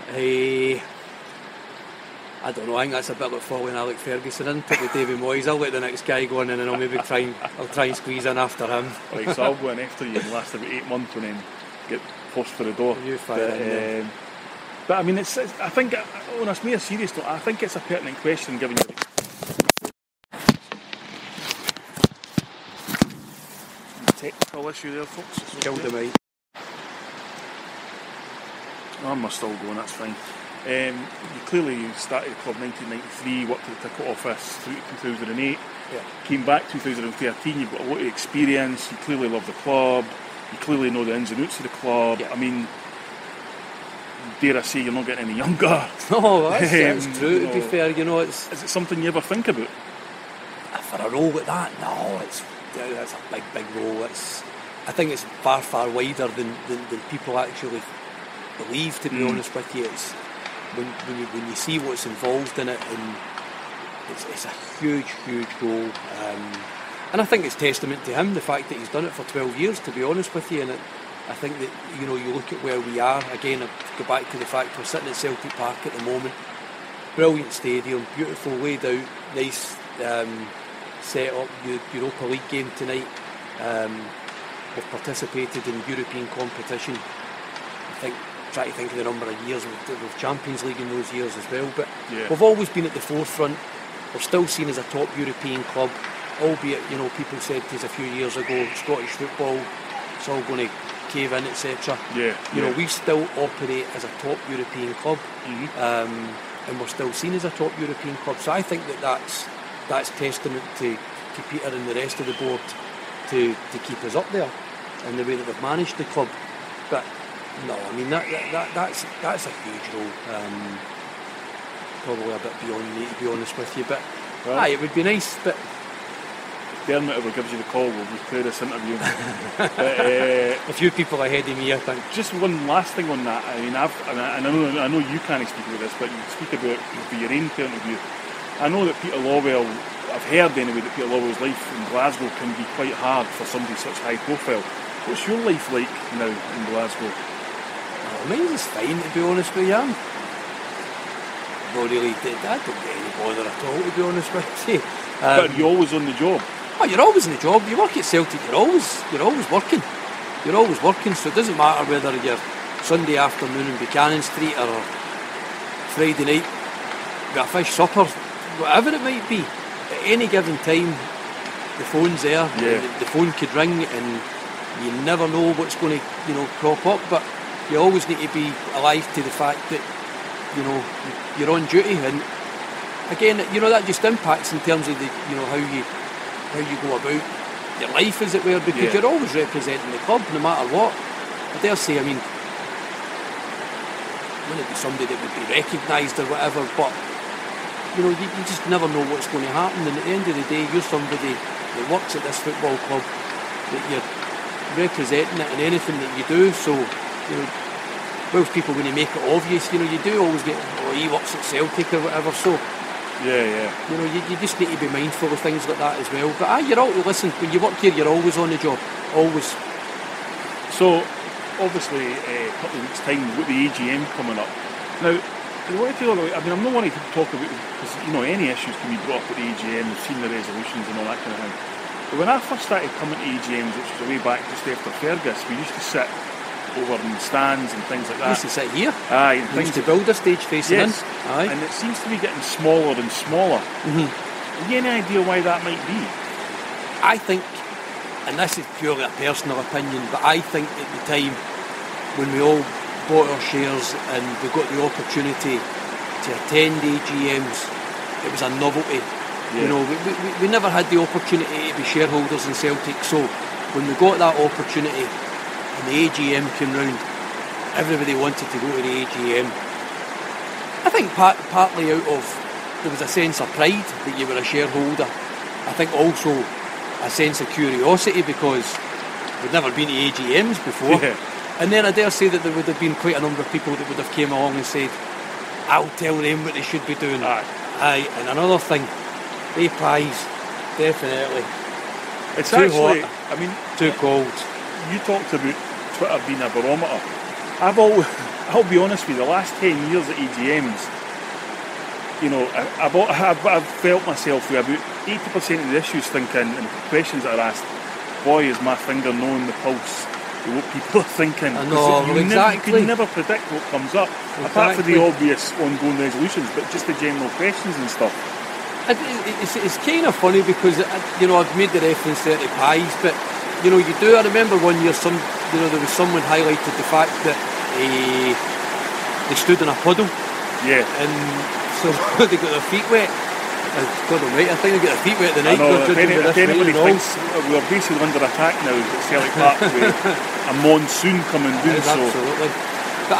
I don't know. I think that's a bit like following Alex Ferguson in with David Moyes. I'll let the next guy go in, and then I'll maybe try and squeeze in after him. Right, so I'll go in after you and last about 8 months and then get forced for the door. You fire in. But I mean, it's I think, on a more serious note, I think it's a pertinent question given you. Technical issue there, folks. Killed him out. I'm still going, that's fine. You clearly started the club 1993, worked at the ticket office through 2008, came back 2013, you've got a lot of experience, you clearly love the club, you clearly know the ins and outs of the club. I mean, dare I say you're not getting any younger. No, that's true, to be fair. Is it something you ever think about? For a role like that? No, it's a big role. I think it's far wider than people actually believe, to be honest with you. It's when you see what's involved in it, and it's a huge role, and I think it's testament to him, the fact that he's done it for 12 years, to be honest with you. And I think that you look at where we are again. I go back to the fact we're sitting at Celtic Park at the moment, brilliant stadium, beautiful laid out, nice set up, Europa League game tonight. We've participated in European competition. Try to think of the number of years with Champions League in those years as well, but we've always been at the forefront. We're still seen as a top European club, albeit people said to us a few years ago, Scottish football, it's all going to cave in, etc. We still operate as a top European club, and we're still seen as a top European club. So I think that's testament to Peter and the rest of the board to keep us up there in the way that they've managed the club. But no, I mean that's a huge role. Probably a bit beyond me, to be honest with you. But it would be nice. But Dermot, whoever gives you the call, will play this interview. But, a few people ahead of me, I think. Just one last thing on that. I mean, I know you can't speak about this, but you speak about for your own point of view. I know that Peter Lawwell, I've heard anyway, that Peter Lawwell's life in Glasgow can be quite hard for somebody such high profile. What's your life like now in Glasgow? Mine is fine, to be honest with you. I don't get any bother at all, to be honest with you. But you're always on the job. Oh, you're always in the job. You work at Celtic, you're always working. You're always working, so it doesn't matter whether you're Sunday afternoon in Buchanan Street or Friday night, got a fish supper, whatever it might be. At any given time, the phone's there. The phone could ring, and you never know what's going to crop up. But you always need to be alive to the fact that you're on duty, and again, that just impacts in terms of the how you go about your life, as it were, because you're always representing the club no matter what. I dare say, I mean, wouldn't it be somebody that would be recognised or whatever, but you just never know what's going to happen. And at the end of the day, you're somebody that works at this football club, that you're representing it in anything that you do. So Welsh people, when you make it obvious, you do always get, he works at Celtic or whatever. So you just need to be mindful of things like that as well. But you're all, listen, when you work here, you're always on the job, always. So obviously, a couple of weeks' time, with the AGM coming up, Now, the way to look at it, I mean, I'm not wanting to talk about, because, any issues can be brought up at the AGM, we've seen the resolutions and all that kind of thing. But when I first started coming to AGMs, which was way back just after Fergus, we used to sit over in stands and things like that. We used to sit here. Aye. And we used to build a stage facing in. Aye. And it seems to be getting smaller and smaller. Mm-hmm. Have you any idea why that might be? I think, and this is purely a personal opinion, but I think at the time when we all bought our shares and we got the opportunity to attend AGMs, it was a novelty. Yeah. We never had the opportunity to be shareholders in Celtic, so when we got that opportunity and the AGM came round, everybody wanted to go to the AGM. I think partly out of, there was a sense of pride that you were a shareholder. I think also a sense of curiosity because we'd never been to AGMs before. Yeah. And then I dare say that there would have been quite a number of people that would have came along and said, I'll tell them what they should be doing. Aye. And another thing, they pies, definitely. It's too actually, hot, too cold. You talked about Twitter being a barometer. I'll be honest with you, the last 10 years at AGMs, I've felt myself with about 80% of the issues thinking, and questions that are asked, boy, is my finger knowing the pulse of what people are thinking. I know, exactly. You can never predict what comes up, apart from the obvious ongoing resolutions, but just the general questions and stuff. It's kind of funny because, I've made the reference there to pies, but, you do, I remember one year there was someone highlighted the fact that they stood in a puddle. Yeah. And so they got their feet wet. God almighty, I think they got their feet wet the night. If anybody thinks we're basically under attack now at Celtic Park with a monsoon coming down. Absolutely. But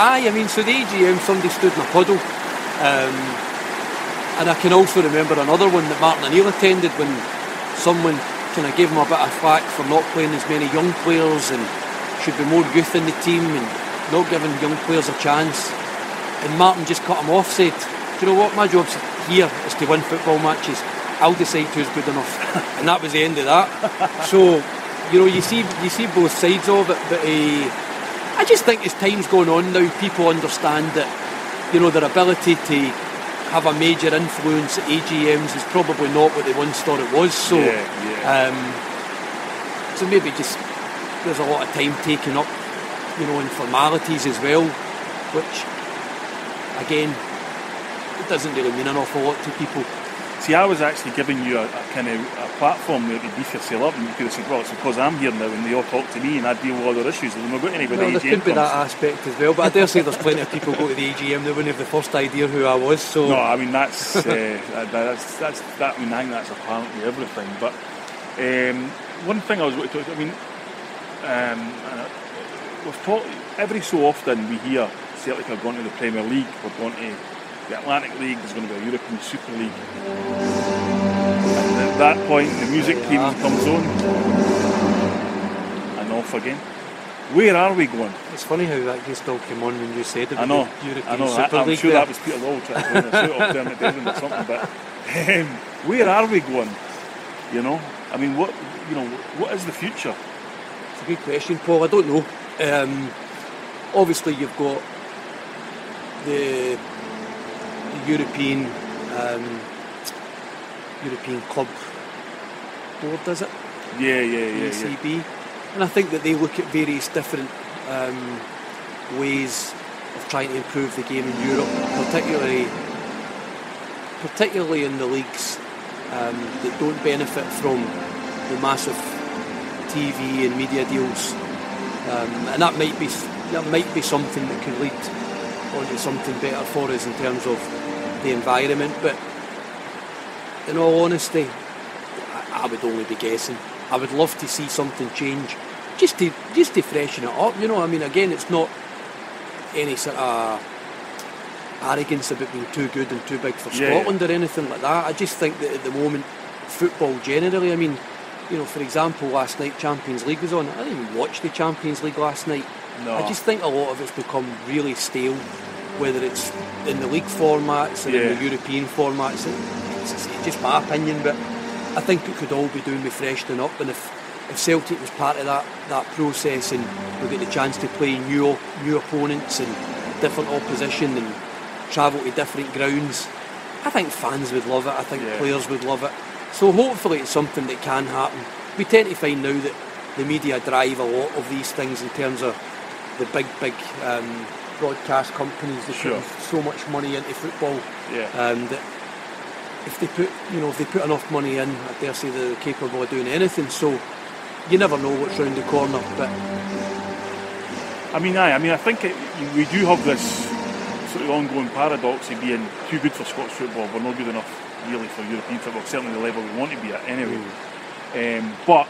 so the AGM, somebody stood in a puddle. And I can also remember another one that Martin O'Neill attended when someone kind of gave him a bit of flack for not playing as many young players and should be more youth in the team and not giving young players a chance. And Martin just cut him off, said, do you know what, my job's here is to win football matches. I'll decide who's good enough. And that was the end of that. So, you see both sides of it, but I just think as time's going on now, people understand that, their ability to have a major influence at AGMs is probably not what they once thought it was. So, so maybe just there's a lot of time taken up, in formalities as well, which, again, it doesn't really mean an awful lot to people. See, I was actually giving you a kind of a platform there to beef yourself up, and you could have said, well, it's because I'm here now and they all talk to me and I deal with other issues, and we've got anybody. Well, there could be that aspect as well, but I dare say there's plenty of people go to the AGM that wouldn't have the first idea who I was. So no, I mean that's I think that's apparently everything. But one thing I was going to talk, we've talked every so often we hear Celtic are going to the Premier League, we're going to the Atlantic League, there's going to be a European Super League. And at that point, the music theme comes on, and off again. Where are we going? It's funny how that still came on when you said it. I know. Super League. I'm sure that was Peter Lawwell trying to throw us out of Dermot Desmond or something. But where are we going? What is the future? It's a good question, Paul. I don't know. Obviously, you've got the European Club Board, is it? Yeah. ECB. And I think that they look at various different ways of trying to improve the game in Europe, particularly in the leagues that don't benefit from the massive TV and media deals, and that might be something that could lead onto something better for us in terms of the environment. But in all honesty, I would only be guessing. I would love to see something change, just to freshen it up. Again, it's not any sort of arrogance about being too good and too big for Scotland or anything like that. I just think that at the moment, football generally, for example, last night Champions League was on. I didn't even watch the Champions League last night. No. I just think a lot of it's become really stale, whether it's in the league formats or in the European formats. It's just my opinion, but I think it could all be doing with freshening up. And if Celtic was part of that process and we get the chance to play new opponents and different opposition and travel to different grounds. I think fans would love it. I think Yeah. players would love it. So hopefully it's something that can happen. We tend to find now that the media drive a lot of these things in terms of the big broadcast companies. They Sure. put so much money into football Yeah. that if they put enough money in, I dare say they're capable of doing anything. So you never know what's round the corner. But I think we do have this sort of ongoing paradox of being too good for Scottish football. We're not good enough really for European football, certainly the level we want to be at anyway. But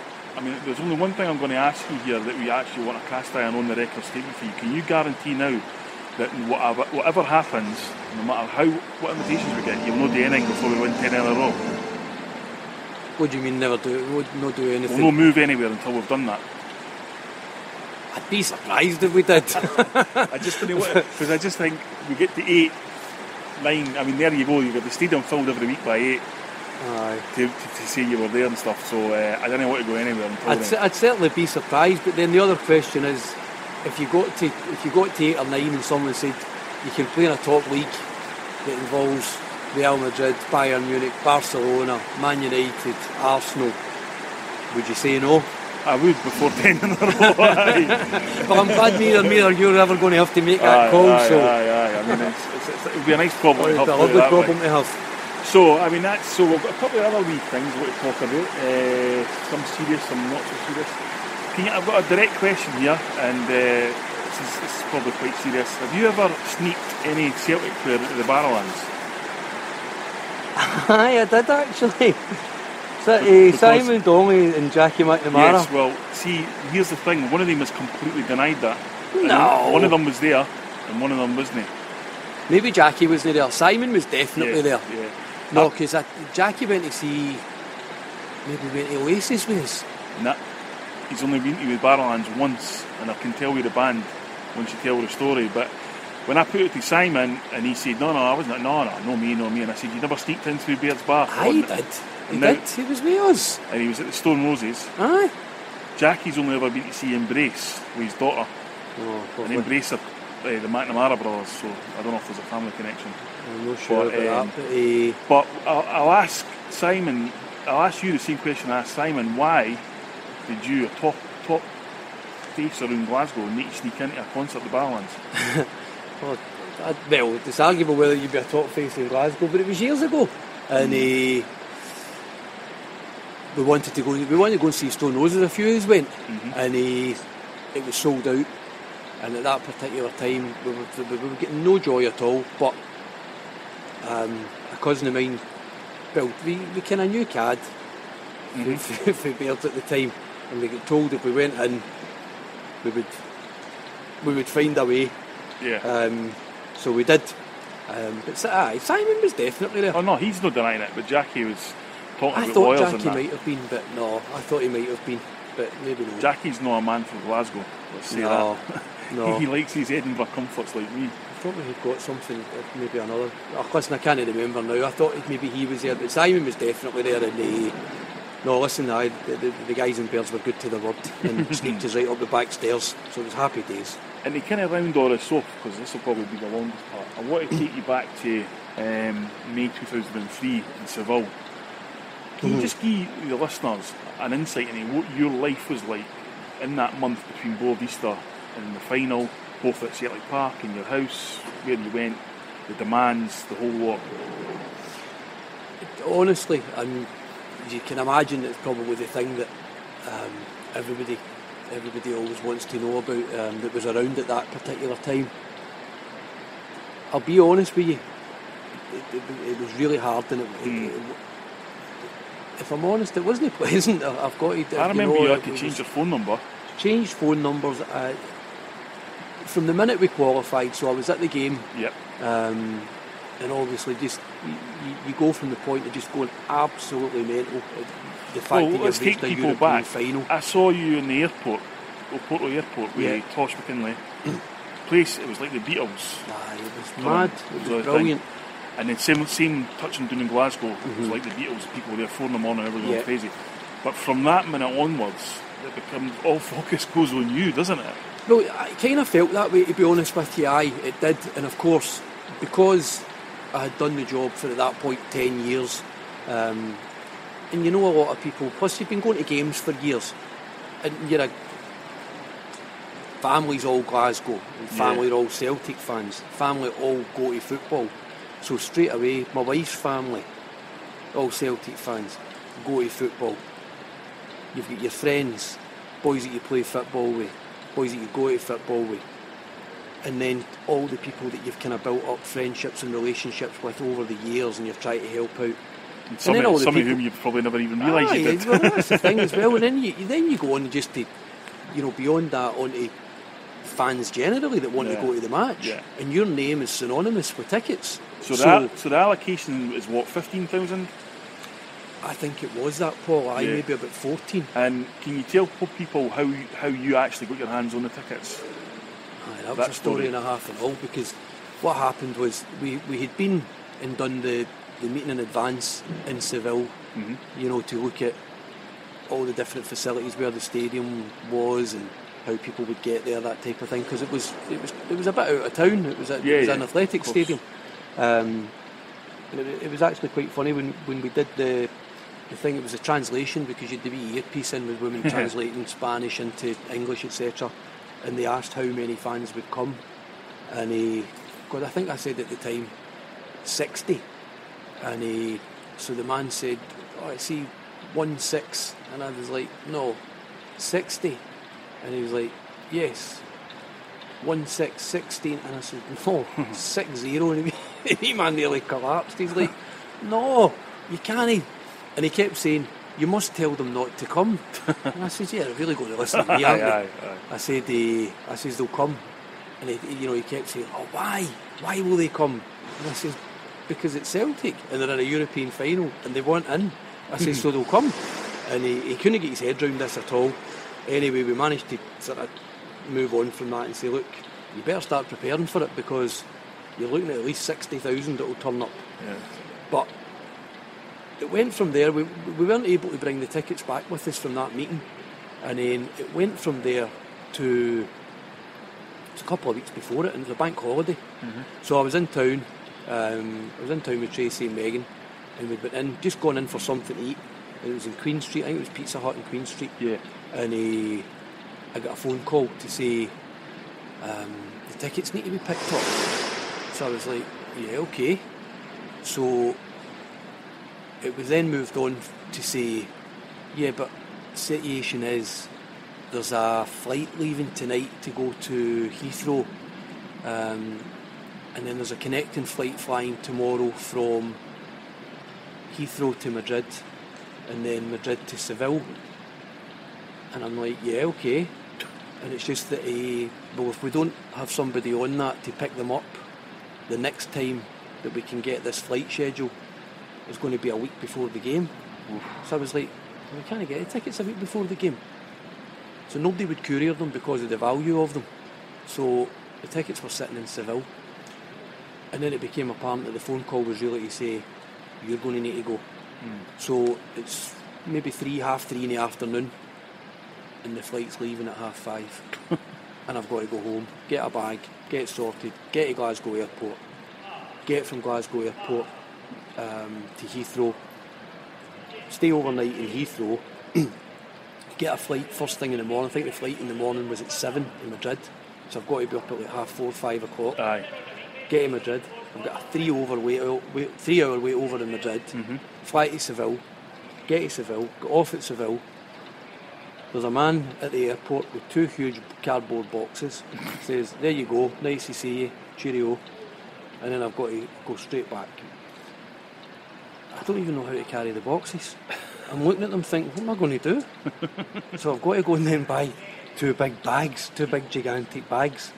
there's only one thing I'm going to ask you here that we actually want to cast iron on the record statement for you. Can you guarantee now that whatever happens, no matter what invitations we get, you'll not do anything before we win 10 in a row? what do you mean never do it? We'll not do anything. We'll not move anywhere until we've done that. I'd be surprised if we did. I just don't know because I just think we get to 8, 9. There you go. You've got the stadium filled every week by 8. Aye. To say you were there and stuff. So I don't want to go anywhere until then. I'd certainly be surprised. But then the other question is, if you got to 8 or 9 and someone said you can play in a top league that involves Real Madrid, Bayern Munich, Barcelona, Man United, Arsenal, would you say no? I would before 10 in a row. Well, I'm glad neither me or you're ever going to have to make that call. Aye. It would be a nice problem to have. A lovely problem to have. So we've got a couple of other wee things we want to talk about. Some serious, some not so serious. I've got a direct question here, and this is probably quite serious. Have you ever sneaked any Celtic player into the Barrowlands? Aye, I did actually. Simon Donnelly and Jackie McNamara. Yes, well, see, here's the thing. One of them has completely denied that. No. One of them was there, and one of them wasn't. Maybe Jackie wasn't there. Simon was definitely there. Yeah. No, because Jackie went to see... Maybe went to Oasis with us. Nah. He's only been to the Barrowlands once, and I can tell you the band once you tell the story, but when I put it to Simon, and he said, no, I wasn't, no, me, and I said, you never sneaked in through Baird's Bar? He did. He did. He was with us. And he was at the Stone Roses. Aye. Jackie's only ever been to see Embrace with his daughter. Oh, and Embrace are the McNamara brothers, so I don't know if there's a family connection. I'm not sure about that. But I'll ask Simon, I'll ask you the same question I asked Simon. Why did you, a top face around Glasgow, need to sneak into a concert at the Barrowlands? Well, it's arguable whether you'd be a top face in Glasgow, but it was years ago. And we wanted to go and see Stone Roses. A few of us went, and it was sold out. And at that particular time, we were getting no joy at all. But a cousin of mine, well, we kind of knew CAD for Baird at the time, and we got told if we went in, we would find a way. Yeah. So we did. But Simon was definitely there. Oh no, he's not denying it. But Jackie was talking I about thought lawyers Jackie and that. might have been, but no, I thought he might have been, but maybe not. Jackie's not a man from Glasgow. Let's say No. He likes his Edinburgh comforts like me. I thought we had got something, maybe another. Oh, listen, I can't remember now. I thought maybe he was there, but Simon was definitely there. And no, listen, the guys in Bears were good to the word and sneaked us right up the back stairs. So it was happy days. And to kind of round all this off, because this will probably be the longest part, I want to take you back to May 2003 in Seville. Can you just give the listeners an insight into what your life was like in that month between both Easter and the final, both at Celtic Park, in your house, where you went, the demands, the whole lot? Honestly, you can imagine it's probably the thing that everybody always wants to know about that was around at that particular time. I'll be honest with you, it was really hard, and if I'm honest, it wasn't pleasant. I've got to. I remember you had to change your phone number. Changed phone numbers from the minute we qualified. So I was at the game. Yep. And obviously, just you go from the point of just going absolutely mental. The fact that let's you've take reached a people European back. final. I saw you in the airport, Porto Airport, with Tosh McKinley. Place, it was like the Beatles. It was mad. It was brilliant. And then same touching down in Glasgow. It was like the Beatles. People were there 4 in the morning, everyone was crazy. But from that minute onwards, it becomes all focus goes on you, doesn't it? Well, I kind of felt that way, to be honest with you. Aye, it did. And of course, because I had done the job for at that point 10 years, and you know a lot of people, plus you've been going to games for years, and you're family's all Glasgow, and family are all Celtic fans, family all go to football, so straight away my wife's family, all Celtic fans, go to football. You've got your friends, boys that you play football with, boys that you go to football with, and then all the people that you've kind of built up friendships and relationships with over the years, and you've tried to help out. And some of whom you've probably never even realised you did. Well, that's the thing as well. And then you go on just to, beyond that, onto fans generally that want to go to the match, and your name is synonymous with tickets. So the allocation is what, 15,000? I think it was that, Paul. Maybe about 14. And can you tell people how you actually got your hands on the tickets? That was a story and a half and all, because what happened was we had been and done the meeting in advance in Seville, to look at all the different facilities where the stadium was and how people would get there, that type of thing, because it was a bit out of town. It was an athletic stadium. And it was actually quite funny when we did the thing. It was a translation, because you had the wee earpiece in with women translating Spanish into English, etc. And they asked how many fans would come, and I think I said at the time 60, and so the man said, I see 16, and I was like, no, 60, and he was like, yes, 16, and I said, no, 60, and he man nearly collapsed. He's like, no, you can't, and he kept saying, you must tell them not to come. And I said, yeah, they're really going to listen to me, aren't they? I said, they'll come. And he kept saying, oh, why? Why will they come? And I said, because it's Celtic, and they're in a European final, and they want in. I said, so they'll come. And he couldn't get his head round this at all. Anyway, we managed to sort of move on from that and say, look, you better start preparing for it, because you're looking at least 60,000 that will turn up. Yeah. But it went from there. We weren't able to bring the tickets back with us from that meeting, and then it went from there to a couple of weeks before it, and it was a bank holiday. So I was in town. With Tracy and Megan, and we'd been gone in for something to eat. And it was in Queen Street. I think it was Pizza Hut in Queen Street. Yeah. And I got a phone call to say the tickets need to be picked up. So I was like, yeah, okay. So it was then moved on to say, yeah, but the situation is there's a flight leaving tonight to go to Heathrow, and then there's a connecting flight flying tomorrow from Heathrow to Madrid, and then Madrid to Seville. And I'm like, yeah, okay. And it's just that, if we don't have somebody on that to pick them up, the next time that we can get this flight schedule is going to be a week before the game. So I was like, we can't get the tickets a week before the game. So nobody would courier them because of the value of them. So the tickets were sitting in Seville. And then it became apparent that the phone call was really to say, you're going to need to go. So it's maybe 3:30 in the afternoon, and the flight's leaving at 5:30. And I've got to go home, get a bag, get sorted, get to Glasgow Airport, get from Glasgow Airport to Heathrow, stay overnight in Heathrow, get a flight first thing in the morning. I think the flight in the morning was at 7 in Madrid, so I've got to be up at like 4:30, 5 o'clock. Aye. Get to Madrid. I've got a 3 hour wait over in Madrid. Fly to Seville. Get to Seville. Get off at Seville. There's a man at the airport with 2 huge cardboard boxes. Says, there you go, nice to see you, cheerio. And then I've got to go straight back. I don't even know how to carry the boxes. I'm looking at them thinking, what am I going to do? So I've got to go and then buy 2 big bags, 2 big gigantic bags.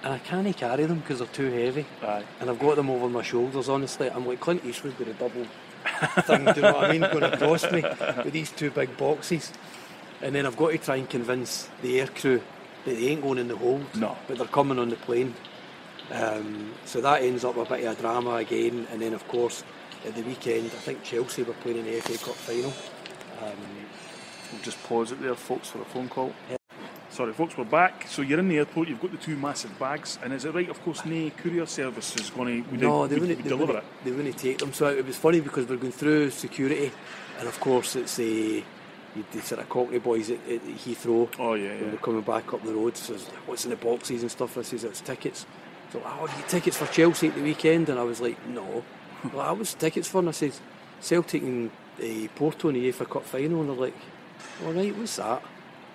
And I can't carry them because they're too heavy. Aye. And I've got them over my shoulders, honestly. I'm like Clint Eastwood with a double thing, do you know what I mean, going across me with these 2 big boxes. And then I've got to try and convince the aircrew that they ain't going in the hold, but they're coming on the plane. So that ends up a bit of a drama again. And then, of course, at the weekend, I think Chelsea were playing in the FA Cup final. We'll just pause it there, folks, for a phone call. Sorry, folks, we're back. So you're in the airport, you've got the 2 massive bags, and is it right, of course, no courier service is going to deliver it? They wouldn't take them. So it was funny because we're going through security, and of course it's the sort of Cockney boys at Heathrow. Oh, yeah. When we're coming back up the road, so what's in the boxes and stuff? I says, it's tickets. So, you tickets for Chelsea at the weekend? And I was like, no. Well, I was tickets for, and I said, Celtic and Porto in the UEFA Cup final, and they're like, all right, what's that?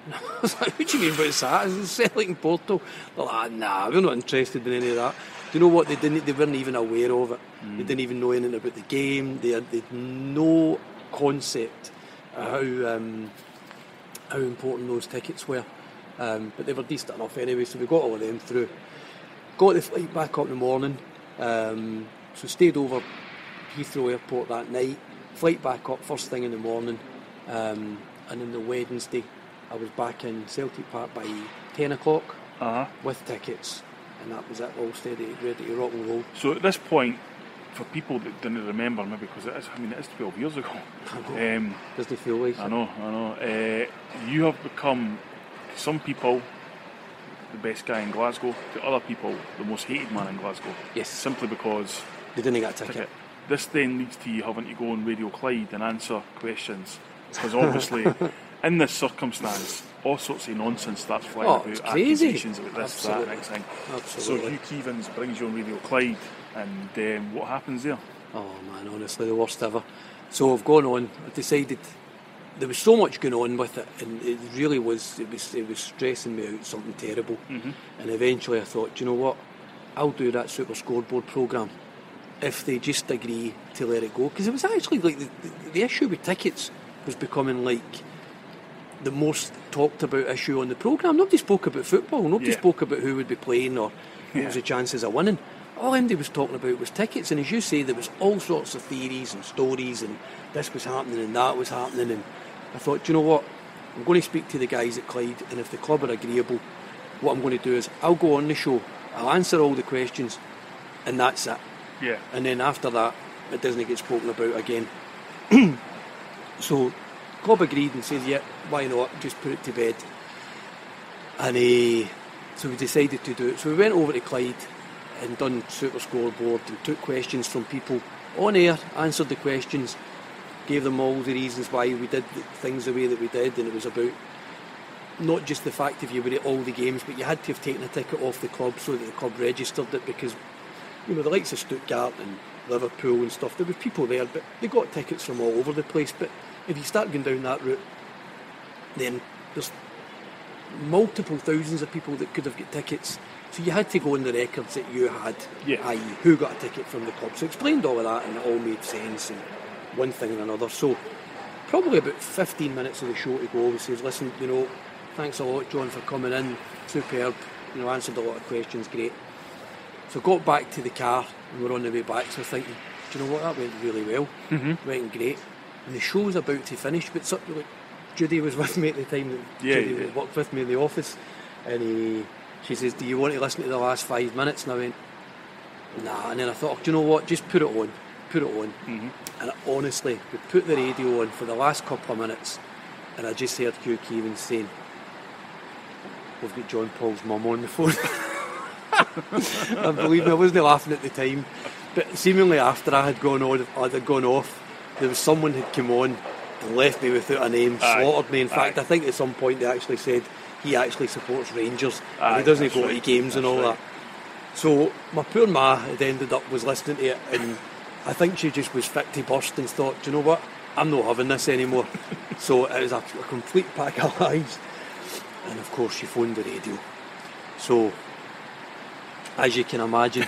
And I was like, what do you mean what's that? I said, Celtic and Porto. They're like, nah, we're not interested in any of that. Do you know what? They weren't even aware of it. They didn't even know anything about the game. They had no concept of how important those tickets were. But they were decent enough anyway, so we got all of them through. Got the flight back up in the morning, so stayed over Heathrow Airport that night. Flight back up first thing in the morning, and then the Wednesday I was back in Celtic Park by 10 o'clock with tickets, and that was it, all steady, ready to rock and roll. So at this point, for people that didn't remember, maybe because it is 12 years ago. Doesn't feel like it. I know. You have become, to some people, the best guy in Glasgow, to other people, the most hated man in Glasgow. Yes. Simply because they didn't get a ticket. This then leads to you having to go on Radio Clyde and answer questions. Because obviously, in this circumstance, all sorts of nonsense starts flying about, accusations about this, that, next thing. Absolutely. So Hugh Keevins brings you on Radio Clyde, and what happens there? Oh man, honestly, the worst ever. So I've gone on, I decided, there was so much going on with it, and it really was, it was stressing me out, something terrible. And eventually I thought, do you know what, I'll do that Super Scoreboard programme if they just agree to let it go. Because it was actually like the issue with tickets was becoming like the most talked about issue on the programme. Nobody spoke about football, nobody spoke about who would be playing or what was the chances of winning. All Andy was talking about was tickets, and as you say, there was all sorts of theories and stories, and this was happening and that was happening, and I thought, do you know what, I'm going to speak to the guys at Clyde, and if the club are agreeable, what I'm going to do is I'll go on the show, I'll answer all the questions, and that's it. Yeah. And then after that, it doesn't get spoken about again. So club agreed and said, yeah, why not, just put it to bed. And so we decided to do it. So we went over to Clyde and done Super Scoreboard and took questions from people on air, answered the questions, gave them all the reasons why we did things the way that we did, and it was about not just the fact if you were at all the games, but you had to have taken a ticket off the club so that the club registered it, because the likes of Stuttgart and Liverpool and stuff, there were people there, but they got tickets from all over the place. But if you start going down that route, then there's multiple thousands of people that could have got tickets. So you had to go on the records that you had, i.e. who got a ticket from the club. So explained all of that, and it all made sense, and one thing and another. So probably about 15 minutes of the show to go, he says, listen, thanks a lot, John, for coming in, superb, answered a lot of questions, great. So got back to the car, and we're on the way back, so thinking, do you know what, that went really well, went great, and the show's about to finish, but like, Judy was with me at the time, Judy worked with me in the office, and she says, do you want to listen to the last 5 minutes? And I went, nah. And then I thought, do you know what, just put it on. And honestly, we put the radio on for the last couple of minutes, and I just heard Hugh Keevins saying, we've got John Paul's mum on the phone. And believe me, I wasn't laughing at the time, but seemingly after I had gone off, there was someone who had come on and left me without a name, slaughtered me. In fact, I think at some point they actually said he actually supports Rangers and he doesn't go to games and all that. So my poor ma had ended up was listening to it, and I think she just was fit to burst and thought, do you know what, I'm not having this anymore. So it was a complete pack of lies, and of course she phoned the radio. So as you can imagine,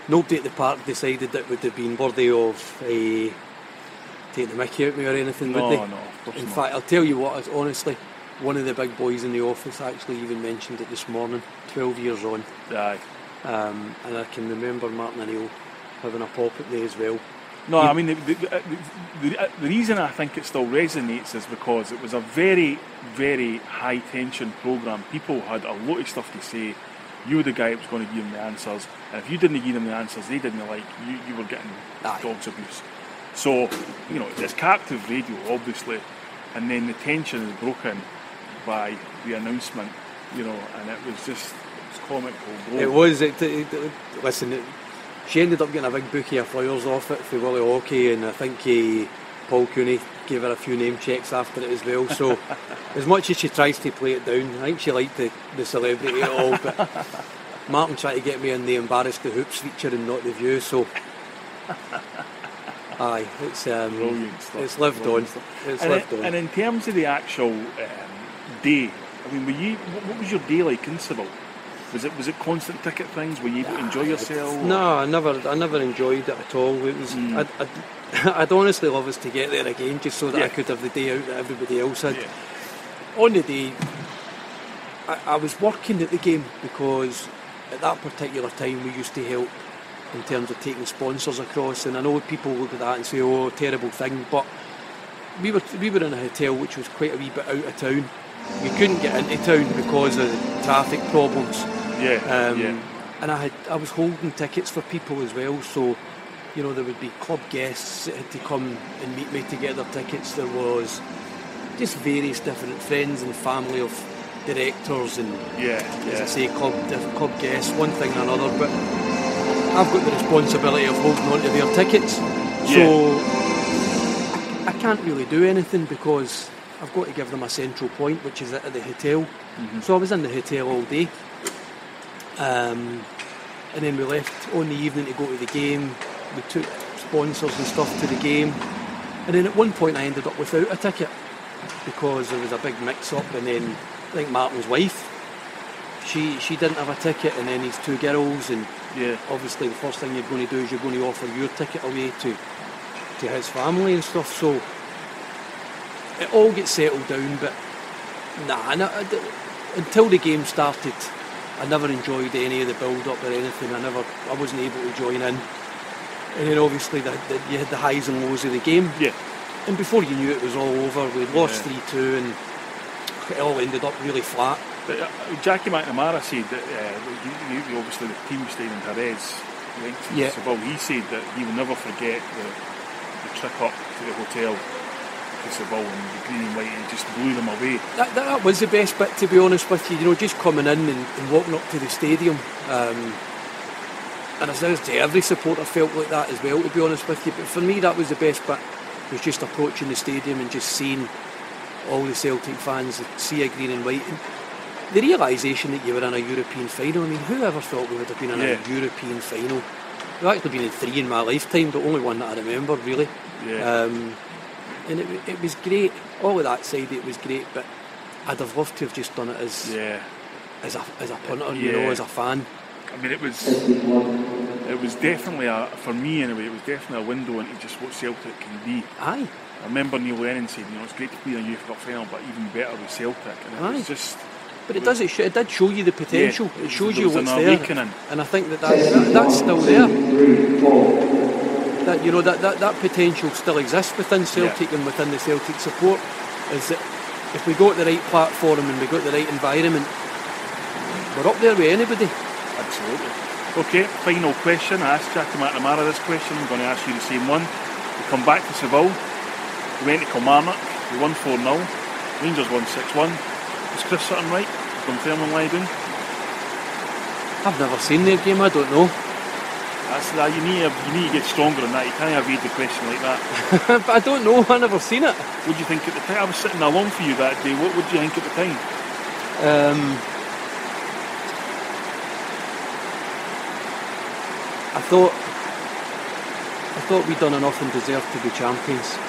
nobody at the park decided it would have been worthy of taking the mickey out of me or anything, would they? No, of course In not. fact, I'll tell you what, honestly, one of the big boys in the office actually even mentioned it this morning, 12 years on. Aye. And I can remember Martin O'Neill having a pop at me as well. No, I mean, the reason I think it still resonates is because it was a very, very high tension programme. People had a lot of stuff to say. You were the guy that was going to give them the answers, and if you didn't give them the answers they didn't like, you were getting dog's abuse. So, it's captive radio, obviously, and then the tension is broken by the announcement, you know, and it was comical. It was. Listen, she ended up getting a big bouquet of flowers off it for Willie Hockey, and I think Paul Cooney gave her a few name checks after it as well. So, as much as she tries to play it down, I think she liked the celebrity at all. But Martin tried to get me in the Embarrass the Hoops feature and not the View. So, aye, it's brilliant stuff. It's lived on. It's lived on. And in terms of the actual day, I mean, what was your day like in Seville? Was it constant ticket things? Were you able to enjoy yourself? No, I never enjoyed it at all. It was. I'd honestly love us to get there again, just so that I could have the day out that everybody else had. Yeah. On the day, I was working at the game because at that particular time we used to help in terms of taking sponsors across, and I know people look at that and say, "Oh, terrible thing," but we were in a hotel which was quite a wee bit out of town. We couldn't get into town because of traffic problems. And I was holding tickets for people as well, so you know there would be club guests that had to come and meet me to get their tickets. There was just various different friends and family of directors and as I say, club guests, one thing and another. But I've got the responsibility of holding on to their tickets, so I can't really do anything because I've got to give them a central point, which is at the hotel. So I was in the hotel all day. And then we left on the evening to go to the game. We took sponsors and stuff to the game. And then at one point I ended up without a ticket because there was a big mix-up. And then I think Martin's wife, she didn't have a ticket, and then his two girls. And obviously the first thing you're going to do is you're going to offer your ticket away to his family and stuff. So it all gets settled down, but until the game started, I never enjoyed any of the build-up or anything. I wasn't able to join in. And then obviously you had the highs and lows of the game. Yeah. And before you knew it was all over, we lost 3-2 and it all ended up really flat. But Jackie McNamara said that you obviously the team staying in Jerez went to Seville. He said that he will never forget the trip up to the hotel to Seville and the green and white, and just blew them away. That was the best bit, to be honest with you. You know, just coming in and walking up to the stadium. And as I say, every supporter felt like that as well, to be honest with you. But for me, that was the best bit. Was just approaching the stadium and just seeing all the Celtic fans see a green and white. And the realisation that you were in a European final. I mean, who ever thought we would have been in a European final? I've actually been in 3 in my lifetime, but only one that I remember, really. Yeah. And it was great. All of that side, it was great, but I'd have loved to have just done it as a punter, you know, as a fan. I mean, it was definitely for me anyway. It was definitely a window into just what Celtic can be. Aye. I remember Neil Lennon saying, you know, it's great to play in a Youth Cup final, but even better with Celtic. And it was just. But it did show you the potential. Yeah, it shows you what's there, and I think that's still there. That, you know, that potential still exists within Celtic and within the Celtic support. Is that if we got the right platform and we got the right environment, we're up there with anybody. Absolutely. Okay, final question. I asked Jackie McNamara this question. I'm going to ask you the same one. We come back to Seville. We went to Kilmarnock. We won 4-0. Rangers won 6-1. Was Chris Sutton right? Confirming Lydon? I've never seen their game. I don't know. That's that. You need to get stronger than that. You can't evade the question like that. But I don't know. I never seen it. What do you think at the time? I was sitting along for you that day. What did you think at the time? I thought we'd done enough and deserved to be champions.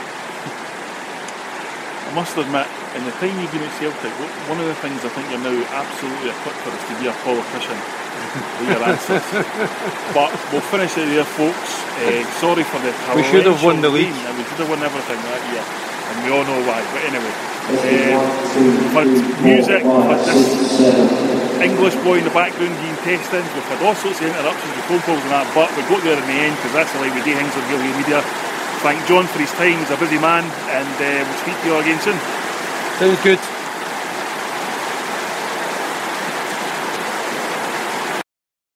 I must admit, in the time you've been at Celtic, one of the things I think you're now absolutely equipped for is to be a politician with your answers. But we'll finish it there, folks. Sorry for the we should have won the league. We should have won everything that year, and we all know why. But anyway, we've had music, we've had this English boy in the background being tested, we've had all sorts of interruptions with phone calls and that, but we got there in the end because that's the way we do things on Gilly Media. Thank John for his time. He's a busy man, and we'll speak to you all again soon. Sounds good.